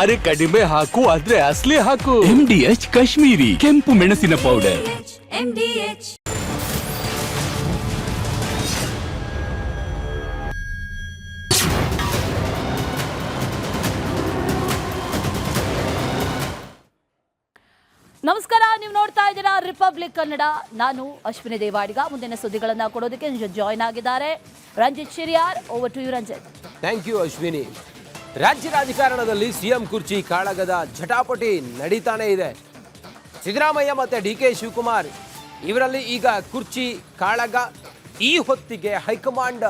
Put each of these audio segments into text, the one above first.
ಅರೆ ಕಡಿಮೆ ಹಾಕು ಆದ್ರೆ ಅಸಲಿ ಹಾಕು. MDH ಕಾಶ್ಮೀರಿ ಕೆಂಪು ಮೆಣಸಿನ ಪೌಡರ್. MDH ನಮಸ್ಕಾರ, ನೀವು ನೋಡ್ತಾ ಇದ್ದೀರಾ ರಿಪಬ್ಲಿಕ್ ಕನ್ನಡ. ನಾನು ಅಶ್ವಿನಿ ದೇವಾಡಿಗ. ಮುಂದಿನ ಸುದ್ದಿಗಳನ್ನ ಕೊಡೋದಕ್ಕೆ ಜಾಯ್ನ್ ಆಗಿದ್ದಾರೆ Ranjith Shiriyar. Over to you Ranjith. Thank you Ashwini. ರಾಜ್ಯ ರಾಜಕಾರಣದಲ್ಲಿ ಸಿಎಂ ಕುರ್ಚಿ ಕಾಳಗದ ಜಟಾಪಟಿ ನಡೀತಾನೆ ಇದೆ. ಸಿದ್ದರಾಮಯ್ಯ ಮತ್ತು DK ಶಿವಕುಮಾರ್ ಇವರಲ್ಲಿ ಈಗ ಕುರ್ಚಿ ಕಾಳಗ ಈ ಹೊತ್ತಿಗೆ ಹೈಕಮಾಂಡ್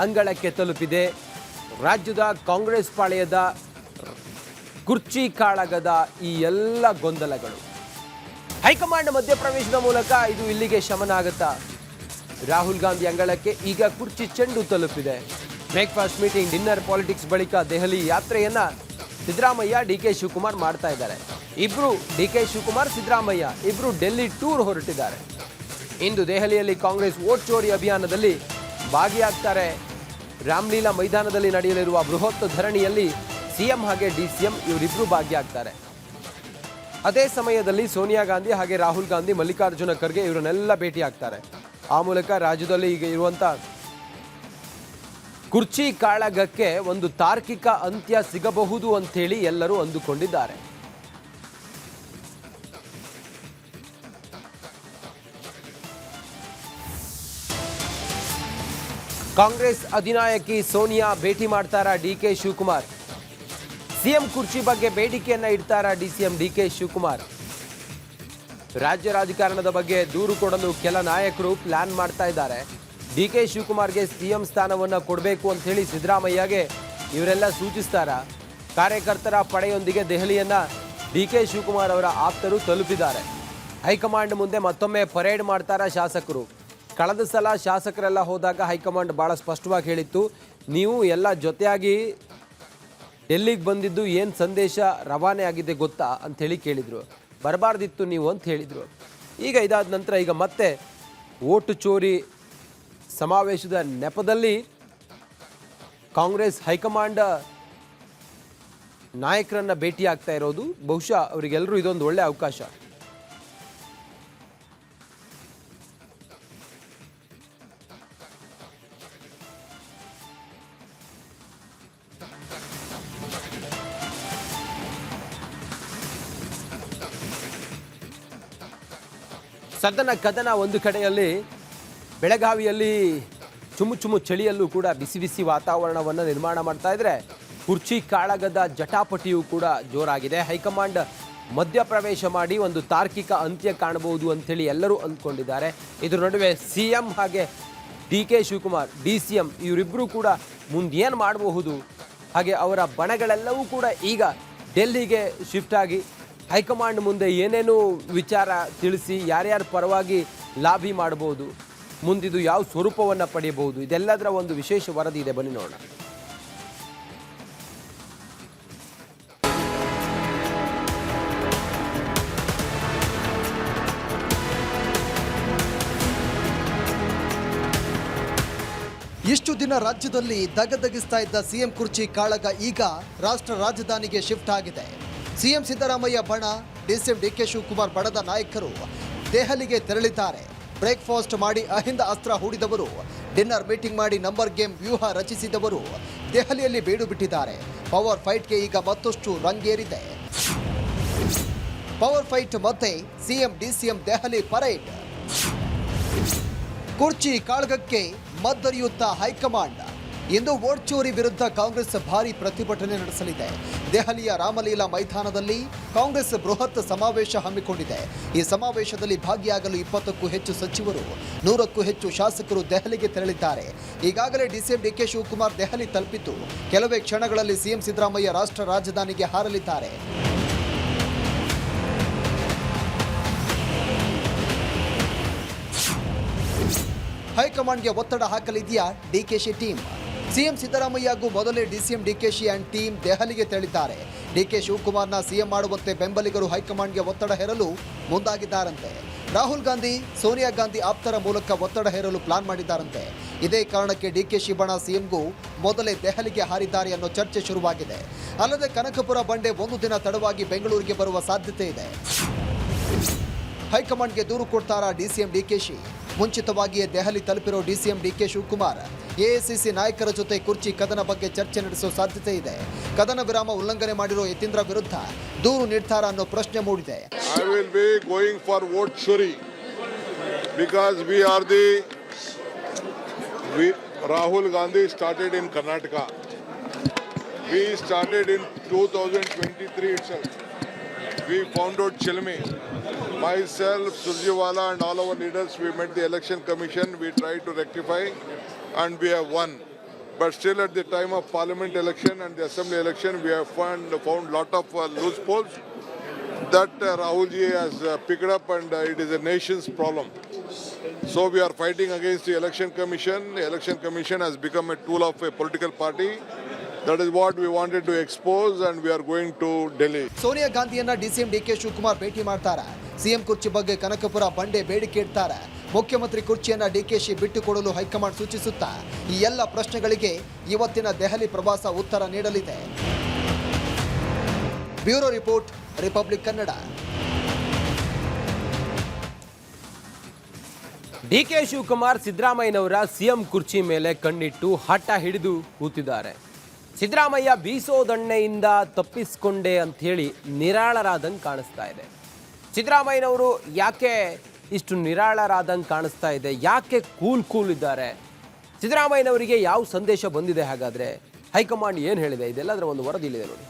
ಅಂಗಳಕ್ಕೆ ತಲುಪಿದೆ. ರಾಜ್ಯದ ಕಾಂಗ್ರೆಸ್ ಪಾಳೆಯದ ಕುರ್ಚಿ ಕಾಳಗದ ಈ ಎಲ್ಲ ಗೊಂದಲಗಳು ಹೈಕಮಾಂಡ್ ಮಧ್ಯಪ್ರವೇಶದ ಮೂಲಕ ಇದು ಇಲ್ಲಿಗೆ ಶಮನ ಆಗುತ್ತಾ? ರಾಹುಲ್ ಗಾಂಧಿ ಅಂಗಳಕ್ಕೆ ಈಗ ಕುರ್ಚಿ ಚೆಂಡು ತಲುಪಿದೆ. ಬ್ರೇಕ್ಫಾಸ್ಟ್ ಮೀಟಿಂಗ್, ಡಿನ್ನರ್ ಪಾಲಿಟಿಕ್ಸ್ ಬಳಿಕ ದೆಹಲಿ ಯಾತ್ರೆಯನ್ನ ಸಿದ್ದರಾಮಯ್ಯ DK ಶಿವಕುಮಾರ್ ಮಾಡ್ತಾ ಇದ್ದಾರೆ. ಇಬ್ರು DK ಶಿವಕುಮಾರ್ ಸಿದ್ದರಾಮಯ್ಯ ಇಬ್ರು ಡೆಲ್ಲಿ ಟೂರ್ ಹೊರಟಿದ್ದಾರೆ. ಇಂದು ದೆಹಲಿಯಲ್ಲಿ ಕಾಂಗ್ರೆಸ್ ವೋಟ್ ಚೋರಿ ಅಭಿಯಾನದಲ್ಲಿ ಭಾಗಿಯಾಗ್ತಾರೆ. ರಾಮ್ಲೀಲಾ ಮೈದಾನದಲ್ಲಿ ನಡೆಯಲಿರುವ ಬೃಹತ್ ಧರಣಿಯಲ್ಲಿ ಸಿಎಂ ಹಾಗೆ DCM ಇವರಿಬ್ರು ಭಾಗಿಯಾಗ್ತಾರೆ. ಅದೇ ಸಮಯದಲ್ಲಿ ಸೋನಿಯಾ ಗಾಂಧಿ ಹಾಗೆ ರಾಹುಲ್ ಗಾಂಧಿ, ಮಲ್ಲಿಕಾರ್ಜುನ ಖರ್ಗೆ ಇವರನ್ನೆಲ್ಲ ಭೇಟಿ ಆಗ್ತಾರೆ. ಆ ಮೂಲಕ ರಾಜ್ಯದಲ್ಲಿ ಈಗ ಇರುವಂತ ಕುರ್ಚಿ ಕಾಳಗಕ್ಕೆ ಒಂದು ತಾರ್ಕಿಕ ಅಂತ್ಯ ಸಿಗಬಹುದು ಅಂತೇಳಿ ಎಲ್ಲರೂ ಅಂದುಕೊಂಡಿದ್ದಾರೆ. ಕಾಂಗ್ರೆಸ್ ಅಧಿನಾಯಕಿ ಸೋನಿಯಾ ಭೇಟಿ ಮಾಡ್ತಾರಾ DK ಶಿವಕುಮಾರ್? ಸಿಎಂ ಕುರ್ಚಿ ಬಗ್ಗೆ ಬೇಡಿಕೆಯನ್ನ ಇಡ್ತಾರಾ DCM DK ಶಿವಕುಮಾರ್? ರಾಜ್ಯ ರಾಜಕಾರಣದ ಬಗ್ಗೆ ದೂರು ಕೊಡಲು ಕೆಲ ನಾಯಕರು ಪ್ಲಾನ್ ಮಾಡ್ತಾ ಇದ್ದಾರೆ. DK ಶಿವಕುಮಾರ್ಗೆ ಸಿಎಂ ಸ್ಥಾನವನ್ನ ಕೊಡಬೇಕು ಅಂತ ಹೇಳಿ ಸಿದ್ದರಾಮಯ್ಯಗೆ ಇವರೆಲ್ಲ ಸೂಚಿಸ್ತಾರ. ಕಾರ್ಯಕರ್ತರ ಪಡೆಯೊಂದಿಗೆ ದೆಹಲಿಯನ್ನ DK ಶಿವಕುಮಾರ್ ಅವರ ಆಪ್ತರು ತಲುಪಿದ್ದಾರೆ. ಹೈಕಮಾಂಡ್ ಮುಂದೆ ಮತ್ತೊಮ್ಮೆ ಪರೇಡ್ ಮಾಡ್ತಾರ ಶಾಸಕರು. ಕಳೆದ ಸಲ ಶಾಸಕರೆಲ್ಲ ಹೋದಾಗ ಹೈಕಮಾಂಡ್ ಬಹಳ ಸ್ಪಷ್ಟವಾಗಿ ಹೇಳಿತ್ತು, ನೀವು ಎಲ್ಲ ಜೊತೆಯಾಗಿ ಡೆಲ್ಲಿಗೆ ಬಂದಿದ್ದು ಏನು ಸಂದೇಶ ರವಾನೆ ಆಗಿದೆ ಗೊತ್ತಾ ಅಂಥೇಳಿ ಕೇಳಿದರು. ಬರಬಾರ್ದಿತ್ತು ನೀವು ಅಂತ ಹೇಳಿದರು. ಈಗ ಇದಾದ ನಂತರ ಈಗ ಮತ್ತೆ ಓಟು ಚೋರಿ ಸಮಾವೇಶದ ನೆಪದಲ್ಲಿ ಕಾಂಗ್ರೆಸ್ ಹೈಕಮಾಂಡ್ ನಾಯಕರನ್ನ ಭೇಟಿ ಆಗ್ತಾ ಇರೋದು ಬಹುಶಃ ಅವರಿಗೆಲ್ಲರೂ ಇದೊಂದು ಒಳ್ಳೆಯ ಅವಕಾಶ. ಸದನ ಕದನ ಒಂದು ಕಡೆಯಲ್ಲಿ, ಬೆಳಗಾವಿಯಲ್ಲಿ ಚುಮು ಚಳಿಯಲ್ಲೂ ಕೂಡ ಬಿಸಿ ಬಿಸಿ ವಾತಾವರಣವನ್ನು ನಿರ್ಮಾಣ ಮಾಡ್ತಾ ಇದ್ರೆ, ಕುರ್ಚಿ ಕಾಳಗದ ಜಟಾಪಟಿಯೂ ಕೂಡ ಜೋರಾಗಿದೆ. ಹೈಕಮಾಂಡ್ ಮಧ್ಯಪ್ರವೇಶ ಮಾಡಿ ಒಂದು ತಾರ್ಕಿಕ ಅಂತ್ಯ ಕಾಣಬಹುದು ಅಂಥೇಳಿ ಎಲ್ಲರೂ ಅಂದ್ಕೊಂಡಿದ್ದಾರೆ. ಇದ್ರ ನಡುವೆ ಸಿಎಂ ಹಾಗೆ DK ಶಿವಕುಮಾರ್ DCM ಇವರಿಬ್ಬರು ಕೂಡ ಮುಂದೇನು ಮಾಡಬಹುದು, ಹಾಗೆ ಅವರ ಬಣಗಳೆಲ್ಲವೂ ಕೂಡ ಈಗ ಡೆಲ್ಲಿಗೆ ಶಿಫ್ಟ್ ಆಗಿ ಹೈಕಮಾಂಡ್ ಮುಂದೆ ಏನೇನು ವಿಚಾರ ತಿಳಿಸಿ ಯಾರ್ಯಾರ ಪರವಾಗಿ ಲಾಬಿ ಮಾಡಬಹುದು, ಮುಂದಿದು ಯಾವ ಸ್ವರೂಪವನ್ನು ಪಡೆಯಬಹುದು, ಇದೆಲ್ಲದರ ಒಂದು ವಿಶೇಷ ವರದಿ ಇದೆ. ಬನ್ನಿ ನೋಡೋಣ. ಇಷ್ಟು ದಿನ ರಾಜ್ಯದಲ್ಲಿ ದಗದಗಿಸ್ತಾ ಇದ್ದ ಸಿಎಂ ಕುರ್ಚಿ ಕಾಳಗ ಈಗ ರಾಷ್ಟ್ರ ರಾಜಧಾನಿಗೆ ಶಿಫ್ಟ್ ಆಗಿದೆ. ಸಿಎಂ ಸಿದ್ದರಾಮಯ್ಯ ಬಣ, DCM DK ಶಿವಕುಮಾರ್ ಬಣದ ನಾಯಕರು ದೆಹಲಿಗೆ ತೆರಳಿದ್ದಾರೆ. ಬ್ರೇಕ್ಫಾಸ್ಟ್ ಮಾಡಿ ಅಹಿಂದ ಅಸ್ತ್ರ ಹೂಡಿದವರು, ಡಿನ್ನರ್ ಮೀಟಿಂಗ್ ಮಾಡಿ ನಂಬರ್ ಗೇಮ್ ವ್ಯೂಹ ರಚಿಸಿದವರು ದೆಹಲಿಯಲ್ಲಿ ಬೀಡು ಬಿಟ್ಟಿದ್ದಾರೆ. ಪವರ್ ಫೈಟ್ಗೆ ಈಗ ಮತ್ತಷ್ಟು ರಂಗೇರಿದೆ. ಪವರ್ ಫೈಟ್ ಮತ್ತೆ ಸಿಎಂ DCM ದೆಹಲಿ ಪರೇಡ್. ಕುರ್ಚಿ ಕಾಳಗಕ್ಕೆ ಮದ್ದರಿಯುತ್ತಾ ಹೈಕಮಾಂಡ್. ಇಂದು ವೋಟ್ ಚೋರಿ ವಿರುದ್ಧ ಕಾಂಗ್ರೆಸ್ ಭಾರಿ ಪ್ರತಿಭಟನೆ ನಡೆಸಲಿದೆ. ದೆಹಲಿಯ ರಾಮಲೀಲಾ ಮೈದಾನದಲ್ಲಿ ಕಾಂಗ್ರೆಸ್ ಬೃಹತ್ ಸಮಾವೇಶ ಹಮ್ಮಿಕೊಂಡಿದೆ. ಈ ಸಮಾವೇಶದಲ್ಲಿ ಭಾಗಿಯಾಗಲು 20ಕ್ಕೂ ಹೆಚ್ಚು ಸಚಿವರು, 100ಕ್ಕೂ ಹೆಚ್ಚು ಶಾಸಕರು ದೆಹಲಿಗೆ ತೆರಳಿದ್ದಾರೆ. ಈಗಾಗಲೇ DCM DK ಶಿವಕುಮಾರ್ ದೆಹಲಿ ತಲುಪಿದ್ದು, ಕೆಲವೇ ಕ್ಷಣಗಳಲ್ಲಿ ಸಿಎಂ ಸಿದ್ದರಾಮಯ್ಯ ರಾಷ್ಟ್ರ ರಾಜಧಾನಿಗೆ ಹಾರಲಿದ್ದಾರೆ. ಹೈಕಮಾಂಡ್ಗೆ ಒತ್ತಡ ಹಾಕಲಿದೆಯಾ DKಶಿ ಟೀಮ್? ಸಿಎಂ ಸಿದ್ದರಾಮಯ್ಯಗೂ ಮೊದಲೇ DCM DKಶಿ ಅಂಡ್ ಟೀಮ್ ದೆಹಲಿಗೆ ತೆರಳಿದ್ದಾರೆ. DK ಶಿವಕುಮಾರ್ನ ಸಿಎಂ ಮಾಡುವಂತೆ ಬೆಂಬಲಿಗರು ಹೈಕಮಾಂಡ್ಗೆ ಒತ್ತಡ ಹೇರಲು ಮುಂದಾಗಿದ್ದಾರಂತೆ. ರಾಹುಲ್ ಗಾಂಧಿ, ಸೋನಿಯಾ ಗಾಂಧಿ ಆಪ್ತರ ಮೂಲಕ ಒತ್ತಡ ಹೇರಲು ಪ್ಲಾನ್ ಮಾಡಿದ್ದಾರಂತೆ. ಇದೇ ಕಾರಣಕ್ಕೆ ಡಿಕೆಶಿ ಬಣ ಸಿಎಂಗೂ ಮೊದಲೇ ದೆಹಲಿಗೆ ಹಾರಿದ್ದಾರೆ ಅನ್ನೋ ಚರ್ಚೆ ಶುರುವಾಗಿದೆ. ಅಲ್ಲದೆ ಕನಕಪುರ ಬಂಡೆ ಒಂದು ದಿನ ತಡವಾಗಿ ಬೆಂಗಳೂರಿಗೆ ಬರುವ ಸಾಧ್ಯತೆ ಇದೆ. ಹೈಕಮಾಂಡ್ಗೆ ದೂರು ಕೊಡ್ತಾರಾ ಡಿಸಿಎಂ ಡಿಕೆಶಿ? ಮುಂಚಿತವಾಗಿಯೇ ದೆಹಲಿ ತಲುಪಿರೋ ಡಿಸಿಎಂ ಡಿಕೆ ಶಿವಕುಮಾರ್ ಎಐಸಿಸಿ ನಾಯಕರ ಜೊತೆ ಕುರ್ಚಿ ಕದನ ಬಗ್ಗೆ ಚರ್ಚೆ ನಡೆಸುವ ಸಾಧ್ಯತೆ ಇದೆ. ಕದನ ವಿರಾಮ ಉಲ್ಲಂಘನೆ ಮಾಡಿರೋ ಯತೀಂದ್ರ ವಿರುದ್ಧ ದೂರು ನೀಡ್ತಾರಾ ಅನ್ನೋ ಪ್ರಶ್ನೆ ಮೂಡಿದೆ. I will be going for vote chori because Rahul Gandhi started in Karnataka. We started in 2023 itself. We found out Chilmi. Myself, Surjewala and all our leaders, we met the election commission. We tried to rectify and we have won. But still at the time of parliament election and the assembly election, we have found lot of loose polls that Rahul ji has picked up and it is a nation's problem. So we are fighting against the election commission. The election commission has become a tool of a political party. That is what we wanted to expose and we are going to Delhi. Sonia ಗಾಂಧಿಯನ್ನ DCM DK Shivakumar ಭೇಟಿ ಮಾಡ್ತಾರಾ? CM ಕುರ್ಚಿ ಬಗ್ಗೆ ಕನಕಪುರ ಬಂಡೆ ಬೇಡಿಕೆ ಇಡ್ತಾರಾ? ಮುಖ್ಯಮಂತ್ರಿ ಕುರ್ಚಿಯನ್ನ ಡಿಕೆಶಿ ಬಿಟ್ಟುಕೊಡಲು high command ಸೂಚಿಸುತ್ತಾ? ಈ ಎಲ್ಲ ಪ್ರಶ್ನೆಗಳಿಗೆ ಇವತ್ತಿನ ದೆಹಲಿ ಪ್ರವಾಸ ಉತ್ತರ ನೀಡಲಿದೆ. Bureau report, republic Kannada. DK Shivakumar ಸಿದ್ದರಾಮಯ್ಯನವರ ಸಿಎಂ ಕುರ್ಚಿ ಮೇಲೆ ಕಣ್ಣಿಟ್ಟು ಹಠ ಹಿಡಿದು ಕೂತಿದ್ದಾರೆ. ಸಿದ್ದರಾಮಯ್ಯ ಬೀಸೋದಣ್ಣೆಯಿಂದ ತಪ್ಪಿಸ್ಕೊಂಡೆ ಅಂಥೇಳಿ ನಿರಾಳರಾದಂಗೆ ಕಾಣಿಸ್ತಾ ಇದೆ. ಸಿದ್ದರಾಮಯ್ಯನವರು ಯಾಕೆ ಇಷ್ಟು ನಿರಾಳರಾದಂಗೆ ಕಾಣಿಸ್ತಾ ಇದೆ? ಯಾಕೆ ಕೂಲ್ ಇದ್ದಾರೆ? ಸಿದ್ದರಾಮಯ್ಯನವರಿಗೆ ಯಾವ ಸಂದೇಶ ಬಂದಿದೆ? ಹಾಗಾದರೆ ಹೈಕಮಾಂಡ್ ಏನು ಹೇಳಿದೆ? ಇದೆಲ್ಲದರ ಒಂದು ವರದಿ ಇಲ್ಲಿದೆ ನೋಡಿ.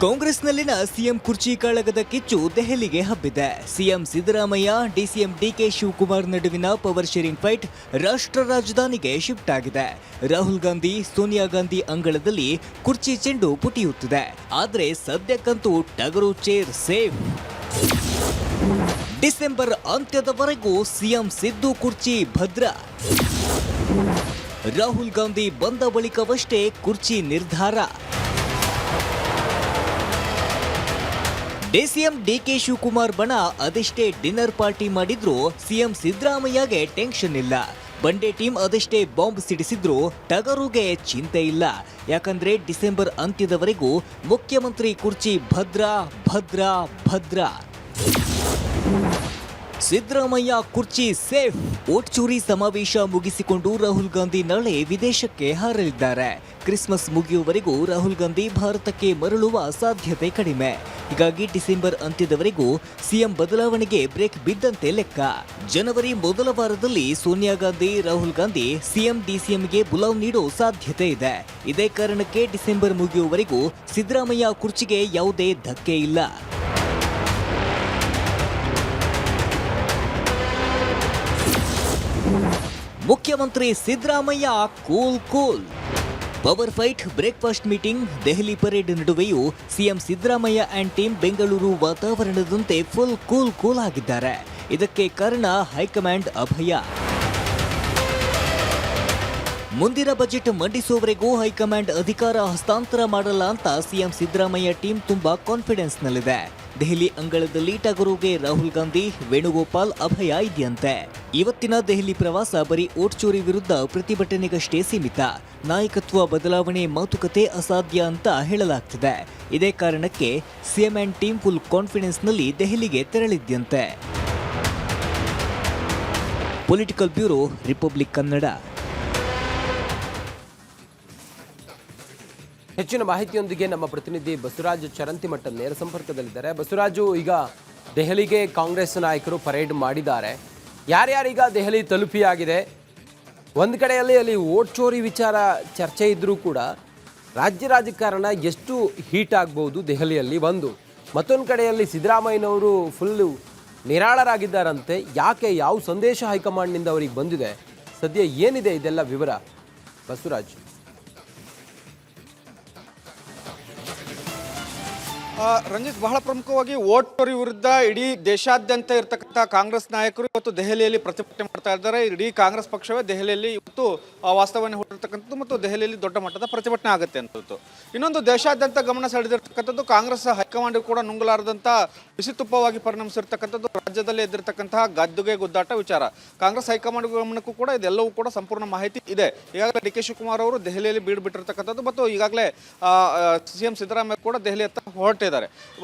ಕಾಂಗ್ರೆಸ್ನಲ್ಲಿನ ಸಿಎಂ ಕುರ್ಚಿ ಕಾಳಗದ ಕಿಚ್ಚು ದೆಹಲಿಗೆ ಹಬ್ಬಿದೆ. CM Siddaramaiah, DCM DK Shivakumar ನಡುವಿನ ಪವರ್ ಶೇರಿಂಗ್ ಫೈಟ್ ರಾಷ್ಟ್ರ ರಾಜಧಾನಿಗೆ ಶಿಫ್ಟ್ ಆಗಿದೆ. ರಾಹುಲ್ ಗಾಂಧಿ, ಸೋನಿಯಾ ಗಾಂಧಿ ಅಂಗಳದಲ್ಲಿ ಕುರ್ಚಿ ಚೆಂಡು ಪುಟಿಯುತ್ತಿದೆ. ಆದರೆ ಸದ್ಯಕ್ಕಂತೂ ಟಗರು ಚೇರ್ ಸೇಫ್. ಡಿಸೆಂಬರ್ ಅಂತ್ಯದವರೆಗೂ ಸಿಎಂ ಸಿದ್ದು ಕುರ್ಚಿ ಭದ್ರ. ರಾಹುಲ್ ಗಾಂಧಿ ಬಂದ ಬಳಿಕವಷ್ಟೇ ಕುರ್ಚಿ ನಿರ್ಧಾರ. ಡಿಸಿಎಂ ಡಿಕೆ ಶಿವಕುಮಾರ್ ಬಣ ಅದೆಷ್ಟೇ ಡಿನ್ನರ್ ಪಾರ್ಟಿ ಮಾಡಿದ್ರು ಸಿಎಂ ಸಿದ್ದರಾಮಯ್ಯಗೆ ಟೆನ್ಷನ್ ಇಲ್ಲ. ಬಂಡೆ ಟೀಮ್ ಅದೆಷ್ಟೇ ಬಾಂಬ್ ಸಿಡಿಸಿದ್ರು ಟಗರುಗೆ ಚಿಂತೆ ಇಲ್ಲ. ಯಾಕಂದ್ರೆ ಡಿಸೆಂಬರ್ ಅಂತ್ಯದವರೆಗೂ ಮುಖ್ಯಮಂತ್ರಿ ಕುರ್ಚಿ ಭದ್ರ ಭದ್ರ ಭದ್ರ. ಸಿದ್ದರಾಮಯ್ಯ ಕುರ್ಚಿ ಸೇಫ್. ವೋಟ್ ಚೋರಿ ಸಮಾವೇಶ ಮುಗಿಸಿಕೊಂಡು ರಾಹುಲ್ ಗಾಂಧಿ ನಾಳೆ ವಿದೇಶಕ್ಕೆ ಹಾರಲಿದ್ದಾರೆ. ಕ್ರಿಸ್ಮಸ್ ಮುಗಿಯುವವರೆಗೂ ರಾಹುಲ್ ಗಾಂಧಿ ಭಾರತಕ್ಕೆ ಮರಳುವ ಸಾಧ್ಯತೆ ಕಡಿಮೆ. ಹೀಗಾಗಿ ಡಿಸೆಂಬರ್ ಅಂತ್ಯದವರೆಗೂ ಸಿಎಂ ಬದಲಾವಣೆಗೆ ಬ್ರೇಕ್ ಬಿದ್ದಂತೆ ಲೆಕ್ಕ. ಜನವರಿ ಮೊದಲ ವಾರದಲ್ಲಿ ಸೋನಿಯಾ ಗಾಂಧಿ, ರಾಹುಲ್ ಗಾಂಧಿ ಸಿಎಂ ಡಿಸಿಎಂಗೆ ಬುಲಾವ್ ನೀಡೋ ಸಾಧ್ಯತೆ ಇದೆ. ಇದೇ ಕಾರಣಕ್ಕೆ ಡಿಸೆಂಬರ್ ಮುಗಿಯುವವರೆಗೂ ಸಿದ್ದರಾಮಯ್ಯ ಕುರ್ಚಿಗೆ ಯಾವುದೇ ಧಕ್ಕೆ ಇಲ್ಲ. ಮುಖ್ಯಮಂತ್ರಿ Siddaramaiah cool. Power fight, breakfast meeting, Delhi parade ನಡುವೆಯೂ CM Siddaramaiah and team Bengaluru ವಾತಾವರಣದಂತೆ ಫುಲ್ ಕೂಲ್ ಆಗಿದ್ದಾರೆ. ಇದಕ್ಕೆ ಕಾರಣ ಹೈಕಮಾಂಡ್ ಅಭಯ. ಮುಂದಿನ ಬಜೆಟ್ ಮಂಡಿಸುವವರೆಗೂ ಹೈಕಮಾಂಡ್ ಅಧಿಕಾರ ಹಸ್ತಾಂತರ ಮಾಡಲ್ಲ ಅಂತ ಸಿಎಂ ಸಿದ್ದರಾಮಯ್ಯ ಟೀಮ್ ತುಂಬಾ ಕಾನ್ಫಿಡೆನ್ಸ್ನಲ್ಲಿದೆ. ದೆಹಲಿ ಅಂಗಳದಲ್ಲಿ ಟಗರುಗೆ ರಾಹುಲ್ ಗಾಂಧಿ, ವೇಣುಗೋಪಾಲ್ ಅಭಯ ಇದೆಯಂತೆ. ಇವತ್ತಿನ ದೆಹಲಿ ಪ್ರವಾಸ ಬರೀ ವೋಟ್ ಚೋರಿ ವಿರುದ್ಧ ಪ್ರತಿಭಟನೆಗಷ್ಟೇ ಸೀಮಿತ. ನಾಯಕತ್ವ ಬದಲಾವಣೆ ಮಾತುಕತೆ ಅಸಾಧ್ಯ ಅಂತ ಹೇಳಲಾಗ್ತಿದೆ. ಇದೇ ಕಾರಣಕ್ಕೆ ಸಿಎಂ ಅಂಡ್ ಟೀಮ್ ಫುಲ್ ಕಾನ್ಫಿಡೆನ್ಸ್ನಲ್ಲಿ ದೆಹಲಿಗೆ ತೆರಳಿದ್ಯಂತೆ. Political bureau, republic Kannada. ಹೆಚ್ಚಿನ ಮಾಹಿತಿಯೊಂದಿಗೆ ನಮ್ಮ ಪ್ರತಿನಿಧಿ ಬಸವರಾಜ್ ಚರಂತಿಮಠ ನೇರ ಸಂಪರ್ಕದಲ್ಲಿದ್ದಾರೆ. ಬಸವರಾಜು, ಈಗ ದೆಹಲಿಗೆ ಕಾಂಗ್ರೆಸ್ ನಾಯಕರು ಪರೇಡ್ ಮಾಡಿದ್ದಾರೆ. ಯಾರ್ಯಾರೀಗ ದೆಹಲಿ ತಲುಪಿಯಾಗಿದೆ? ಒಂದು ಕಡೆಯಲ್ಲಿ ಅಲ್ಲಿ ವೋಟ್ ಚೋರಿ ವಿಚಾರ ಚರ್ಚೆ ಇದ್ದರೂ ಕೂಡ ರಾಜ್ಯ ರಾಜಕಾರಣ ಎಷ್ಟು ಹೀಟ್ ಆಗ್ಬೋದು ದೆಹಲಿಯಲ್ಲಿ ಒಂದು. ಮತ್ತೊಂದು ಕಡೆಯಲ್ಲಿ ಸಿದ್ದರಾಮಯ್ಯನವರು ಫುಲ್ಲು ನಿರಾಳರಾಗಿದ್ದಾರಂತೆ. ಯಾಕೆ? ಯಾವ ಸಂದೇಶ ಹೈಕಮಾಂಡ್ನಿಂದ ಅವರಿಗೆ ಬಂದಿದೆ? ಸದ್ಯ ಏನಿದೆ ಇದೆಲ್ಲ ವಿವರ ಬಸವರಾಜ್? ರಂಜಿತ್, ಬಹಳ ಪ್ರಮುಖವಾಗಿ ವೋಟ್ ಚೋರಿ ವಿರುದ್ಧ ಇಡೀ ದೇಶಾದ್ಯಂತ ಇರತಕ್ಕಂಥ ಕಾಂಗ್ರೆಸ್ ನಾಯಕರು ಇವತ್ತು ದೆಹಲಿಯಲ್ಲಿ ಪ್ರತಿಭಟನೆ ಮಾಡ್ತಾ ಇದ್ದಾರೆ. ಇಡೀ ಕಾಂಗ್ರೆಸ್ ಪಕ್ಷವೇ ದೆಹಲಿಯಲ್ಲಿ ಇವತ್ತು ವಾಸ್ತವವನ್ನು ಹೊರಡಿರ್ತಕ್ಕಂಥದ್ದು ಮತ್ತು ದೆಹಲಿಯಲ್ಲಿ ದೊಡ್ಡ ಮಟ್ಟದ ಪ್ರತಿಭಟನೆ ಆಗುತ್ತೆ ಅಂತದ್ದು. ಇನ್ನೊಂದು ದೇಶಾದ್ಯಂತ ಗಮನ ಸೆಳೆದಿರ್ತಕ್ಕಂಥದ್ದು ಕಾಂಗ್ರೆಸ್ ಹೈಕಮಾಂಡ್ ಕೂಡ ನುಂಗಲಾರದಂಥ ಬಿಸಿತುಪ್ಪವಾಗಿ ಪರಿಣಮಿಸಿರ್ತಕ್ಕಂಥದ್ದು ರಾಜ್ಯದಲ್ಲಿ ಎದ್ದಿರ್ತಕ್ಕಂತಹ ಗದ್ದುಗೆ ಗುದ್ದಾಟ ವಿಚಾರ. ಕಾಂಗ್ರೆಸ್ ಹೈಕಮಾಂಡ್ ಗಮನಕ್ಕೂ ಕೂಡ ಇದೆಲ್ಲವೂ ಕೂಡ ಸಂಪೂರ್ಣ ಮಾಹಿತಿ ಇದೆ. ಈಗಾಗಲೇ ಡಿ ಕೆ ಶಿವಕುಮಾರ್ ಅವರು ದೆಹಲಿಯಲ್ಲಿ ಬೀಡು ಬಿಟ್ಟಿರ್ತಕ್ಕಂಥದ್ದು ಮತ್ತು ಈಗಾಗಲೇ CM ಸಿದ್ದರಾಮಯ್ಯ ಕೂಡ ದೆಹಲಿ ಹತ್ತ ಹೊರಟಿದ್ದಾರೆ.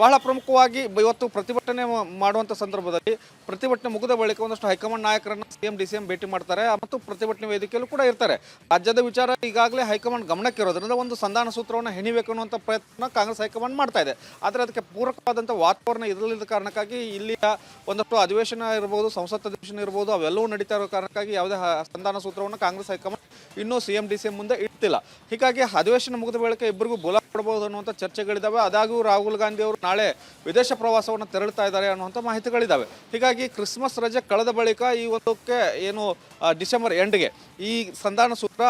ಬಹಳ ಪ್ರಮುಖವಾಗಿ ಇವತ್ತು ಪ್ರತಿಭಟನೆ ಮಾಡುವಂಥ ಸಂದರ್ಭದಲ್ಲಿ ಪ್ರತಿಭಟನೆ ಮುಗಿದ ಬಳಿಕ ಒಂದಷ್ಟು ಹೈಕಮಾಂಡ್ ನಾಯಕರನ್ನು CM DCM ಭೇಟಿ ಮಾಡ್ತಾರೆ ಮತ್ತು ಪ್ರತಿಭಟನೆ ವೇದಿಕೆಯಲ್ಲೂ ಕೂಡ ಇರ್ತಾರೆ. ರಾಜ್ಯದ ವಿಚಾರ ಈಗಾಗಲೇ ಹೈಕಮಾಂಡ್ ಗಮನಕ್ಕೆ ಇರೋದ್ರಿಂದ ಒಂದು ಸಂಧಾನ ಸೂತ್ರವನ್ನು ಹೆಣಿಬೇಕು ಅನ್ನುವಂಥ ಪ್ರಯತ್ನ ಕಾಂಗ್ರೆಸ್ ಹೈಕಮಾಂಡ್ ಮಾಡ್ತಾ ಇದೆ. ಆದರೆ ಅದಕ್ಕೆ ಪೂರಕವಾದಂಥ ವಾತಾವರಣ ಇರಲಿಲ್ಲದ ಕಾರಣಕ್ಕಾಗಿ ಇಲ್ಲಿಯ ಒಂದಷ್ಟು ಅಧಿವೇಶನ ಇರ್ಬೋದು, ಸಂಸತ್ ಅಧಿವೇಶನ ಇರ್ಬೋದು, ಅವೆಲ್ಲವೂ ನಡೀತಾ ಇರೋ ಕಾರಣಕ್ಕಾಗಿ ಯಾವುದೇ ಸಂಧಾನ ಸೂತ್ರವನ್ನು ಕಾಂಗ್ರೆಸ್ ಹೈಕಮಾಂಡ್ ಇನ್ನೂ CM DCM ಮುಂದೆ ಇಟ್ಟಿಲ್ಲ. ಹೀಗಾಗಿ ಅಧಿವೇಶನ ಮುಗಿದ ಬಳಿಕ ಇಬ್ಬರಿಗೂ ಬೋಲಾ ಕೊಡಬಹುದು ಅನ್ನುವಂಥ ಚರ್ಚೆಗಳಿದ್ದಾವೆ. ಆದಾಗ್ಯೂ ರಾಹುಲ್ ಗಾಂಧಿ ಅವರು ನಾಳೆ ವಿದೇಶ ಪ್ರವಾಸವನ್ನು ತೆರಳುತ್ತಾ ಇದ್ದಾರೆ ಅನ್ನುವಂಥ ಮಾಹಿತಿಗಳಿದ್ದಾವೆ. ಹೀಗಾಗಿ ಕ್ರಿಸ್ಮಸ್ ರಜೆ ಕಳೆದ ಬಳಿಕ ಈ ಒಂದಕ್ಕೆ ಏನು ಡಿಸೆಂಬರ್ ಎಂಡ್ಗೆ ಈ ಸಂಧಾನ ಸೂತ್ರ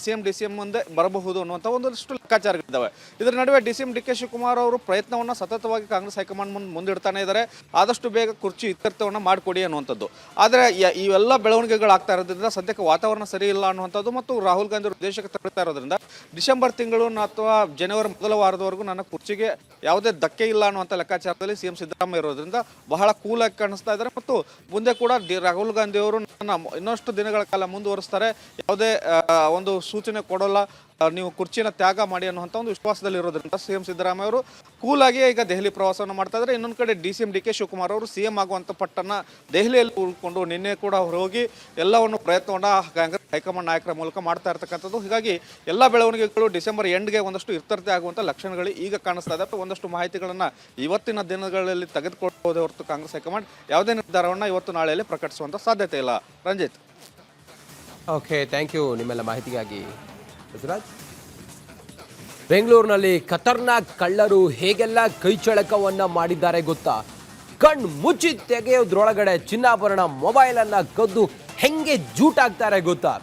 CM DCM ಮುಂದೆ ಬರಬಹುದು ಅನ್ನುವಂಥ ಒಂದಷ್ಟು ಲೆಕ್ಕಾಚಾರಗಳಿದ್ದಾವೆ. ಇದರ ನಡುವೆ DCM DK ಶಿವಕುಮಾರ್ ಅವರು ಪ್ರಯತ್ನವನ್ನು ಸತತವಾಗಿ ಕಾಂಗ್ರೆಸ್ ಹೈಕಮಾಂಡ್ ಮುಂದಿಡ್ತಾನೆ ಇದ್ದಾರೆ. ಆದಷ್ಟು ಬೇಗ ಕುರ್ಚಿ ಇತ್ಯರ್ಥವನ್ನು ಮಾಡಿಕೊಡಿ ಅನ್ನುವಂಥದ್ದು. ಆದರೆ ಇವೆಲ್ಲ ಬೆಳವಣಿಗೆಗಳಾಗ್ತಾ ಇರೋದ್ರಿಂದ ಸದ್ಯಕ್ಕೆ ವಾತಾವರಣ ಸರಿ ಇಲ್ಲ ಅನ್ನುವಂಥದ್ದು ಮತ್ತು ರಾಹುಲ್ ಗಾಂಧಿ ಅವರು ದೇಶಕ್ಕೆ ತೆರಳುತ್ತಾ ಇರೋದ್ರಿಂದ ಡಿಸೆಂಬರ್ ತಿಂಗಳು ಅಥವಾ ಜನವರಿ ಮೊದಲ ವಾರದವರೆಗೂ ನನ್ನ ಕುರ್ಚಿಗೆ ಯಾವುದೇ ಧಕ್ಕೆ ಇಲ್ಲ ಅನ್ನುವಂಥ ಲೆಕ್ಕಾಚಾರದಲ್ಲಿ CM ಸಿದ್ದರಾಮಯ್ಯ ಇರೋದ್ರಿಂದ ಬಹಳ ಕೂಲಾಗಿ ಕಾಣಿಸ್ತಾ ಇದ್ದಾರೆ ಮತ್ತು ಮುಂದೆ ಕೂಡ ರಾಹುಲ್ ಗಾಂಧಿ ಅವರು ನನ್ನ ಇನ್ನಷ್ಟು ದಿನಗಳ ಕಾಲ ಮುಂದುವರಿಸ್ತಾರೆ, ಯಾವುದೇ ಒಂದು ಸೂಚನೆ ಕೊಡೋಲ್ಲ, ನೀವು ಕುರ್ಚಿನ ತ್ಯಾಗ ಮಾಡಿ ಅನ್ನುವಂಥ ಒಂದು ವಿಶ್ವಾಸದಲ್ಲಿ ಇರೋದ್ರಿಂದ CM ಸಿದ್ದರಾಮಯ್ಯ ಅವರು ಕೂಲಾಗಿ ಈಗ ದೆಹಲಿ ಪ್ರವಾಸವನ್ನು ಮಾಡ್ತಾ ಇದ್ದಾರೆ. ಇನ್ನೊಂದು ಕಡೆ DCM DK ಶಿವಕುಮಾರ್ ಅವರು CM ಆಗುವಂಥ ಪಟ್ಟನ್ನು ದೆಹಲಿಯಲ್ಲಿ ಉಳ್ಕೊಂಡು ನಿನ್ನೆ ಕೂಡ ಹೋಗಿ ಎಲ್ಲವನ್ನು ಪ್ರಯತ್ನವನ್ನು ಕಾಂಗ್ರೆಸ್ ಹೈಕಮಾಂಡ್ ನಾಯಕರ ಮೂಲಕ ಮಾಡ್ತಾ ಇರ್ತಕ್ಕಂಥದ್ದು. ಹೀಗಾಗಿ ಎಲ್ಲ ಬೆಳವಣಿಗೆಗಳು ಡಿಸೆಂಬರ್ ಎಂಡ್ಗೆ ಒಂದಷ್ಟು ಇರ್ತರ್ತೆ ಆಗುವಂಥ ಲಕ್ಷಣಗಳು ಈಗ ಕಾಣಿಸ್ತಾ ಇದೆ. ಒಂದಷ್ಟು ಮಾಹಿತಿಗಳನ್ನು ಇವತ್ತಿನ ದಿನಗಳಲ್ಲಿ ತೆಗೆದುಕೊಳ್ಳಬಹುದೇ ಹೊರತು ಕಾಂಗ್ರೆಸ್ ಹೈಕಮಾಂಡ್ ಯಾವುದೇ ನಿರ್ಧಾರವನ್ನು ಇವತ್ತು ನಾಳೆಯಲ್ಲಿ ಪ್ರಕಟಿಸುವಂಥ ಸಾಧ್ಯತೆ ಇಲ್ಲ. ರಂಜಿತ್. ಓಕೆ, ಥ್ಯಾಂಕ್ ಯು ನಿಮ್ಮೆಲ್ಲ ಮಾಹಿತಿಗಾಗಿ. ಗುಜರಾತ್ ಬೆಂಗಳೂರಿನಲ್ಲಿ ಖತರ್ನಾಕ್ ಕಳ್ಳರು ಹೇಗೆಲ್ಲ ಕೈಚಳಕವನ್ನ ಮಾಡಿದ್ದಾರೆ ಗೊತ್ತಾ? ಕಣ್ಣು ಮುಚ್ಚಿ ತೆಗೆಯೋದ್ರೊಳಗಡೆ ಚಿನ್ನಾಭರಣ ಮೊಬೈಲನ್ನು ಕದ್ದು ಹೆಂಗೆ ಜೂಟಾಗ್ತಾರೆ ಗೊತ್ತಾ?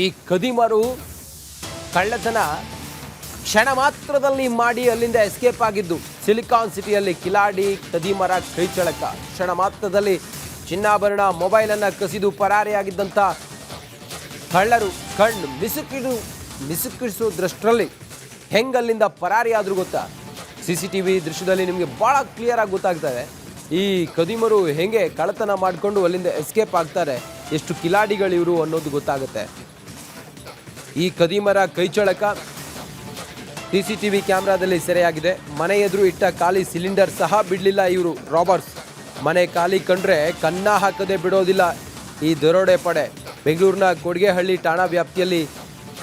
ಈ ಕದಿಮರು ಕಳ್ಳತನ ಕ್ಷಣ ಮಾತ್ರದಲ್ಲಿ ಮಾಡಿ ಅಲ್ಲಿಂದ ಎಸ್ಕೇಪ್ ಆಗಿದ್ದು. ಸಿಲಿಕಾನ್ ಸಿಟಿಯಲ್ಲಿ ಕಿಲಾಡಿ ಕದಿಮರ ಕೈಚಳಕ ಕ್ಷಣ ಮಾತ್ರದಲ್ಲಿ ಚಿನ್ನಾಭರಣ ಮೊಬೈಲನ್ನು ಕಸಿದು ಪರಾರಿಯಾಗಿದ್ದಂಥ ಕಳ್ಳರು ಕಣ್ಣು ಮಿಸುಕಿಸೋದ್ರಷ್ಟರಲ್ಲಿ ಹೆಂಗಲ್ಲಿಂದ ಪರಾರಿಯಾದರೂ ಗೊತ್ತಾ? CCTV ದೃಶ್ಯದಲ್ಲಿ ನಿಮಗೆ ಭಾಳ ಕ್ಲಿಯರ್ ಆಗಿ ಗೊತ್ತಾಗ್ತಾ ಇದೆ ಈ ಕದಿಮರು ಹೆಂಗೆ ಕಳ್ಳತನ ಮಾಡಿಕೊಂಡು ಅಲ್ಲಿಂದ ಎಸ್ಕೇಪ್ ಆಗ್ತಾರೆ, ಎಷ್ಟು ಕಿಲಾಡಿಗಳಿವರು ಅನ್ನೋದು ಗೊತ್ತಾಗುತ್ತೆ. ಈ ಕದಿಮರ ಕೈಚಳಕ CCTV ಕ್ಯಾಮ್ರಾದಲ್ಲಿ ಸೆರೆಯಾಗಿದೆ. ಮನೆ ಎದುರು ಇಟ್ಟ ಖಾಲಿ ಸಿಲಿಂಡರ್ ಸಹ ಬಿಡಲಿಲ್ಲ ಇವರು ರಾಬರ್ಸ್. ಮನೆ ಖಾಲಿ ಕಂಡ್ರೆ ಕನ್ನ ಹಾಕದೆ ಬಿಡೋದಿಲ್ಲ ಈ ದರೋಡೆ ಪಡೆ. ಬೆಂಗಳೂರಿನ ಕೊಡಿಗೆಹಳ್ಳಿ ಠಾಣಾ ವ್ಯಾಪ್ತಿಯಲ್ಲಿ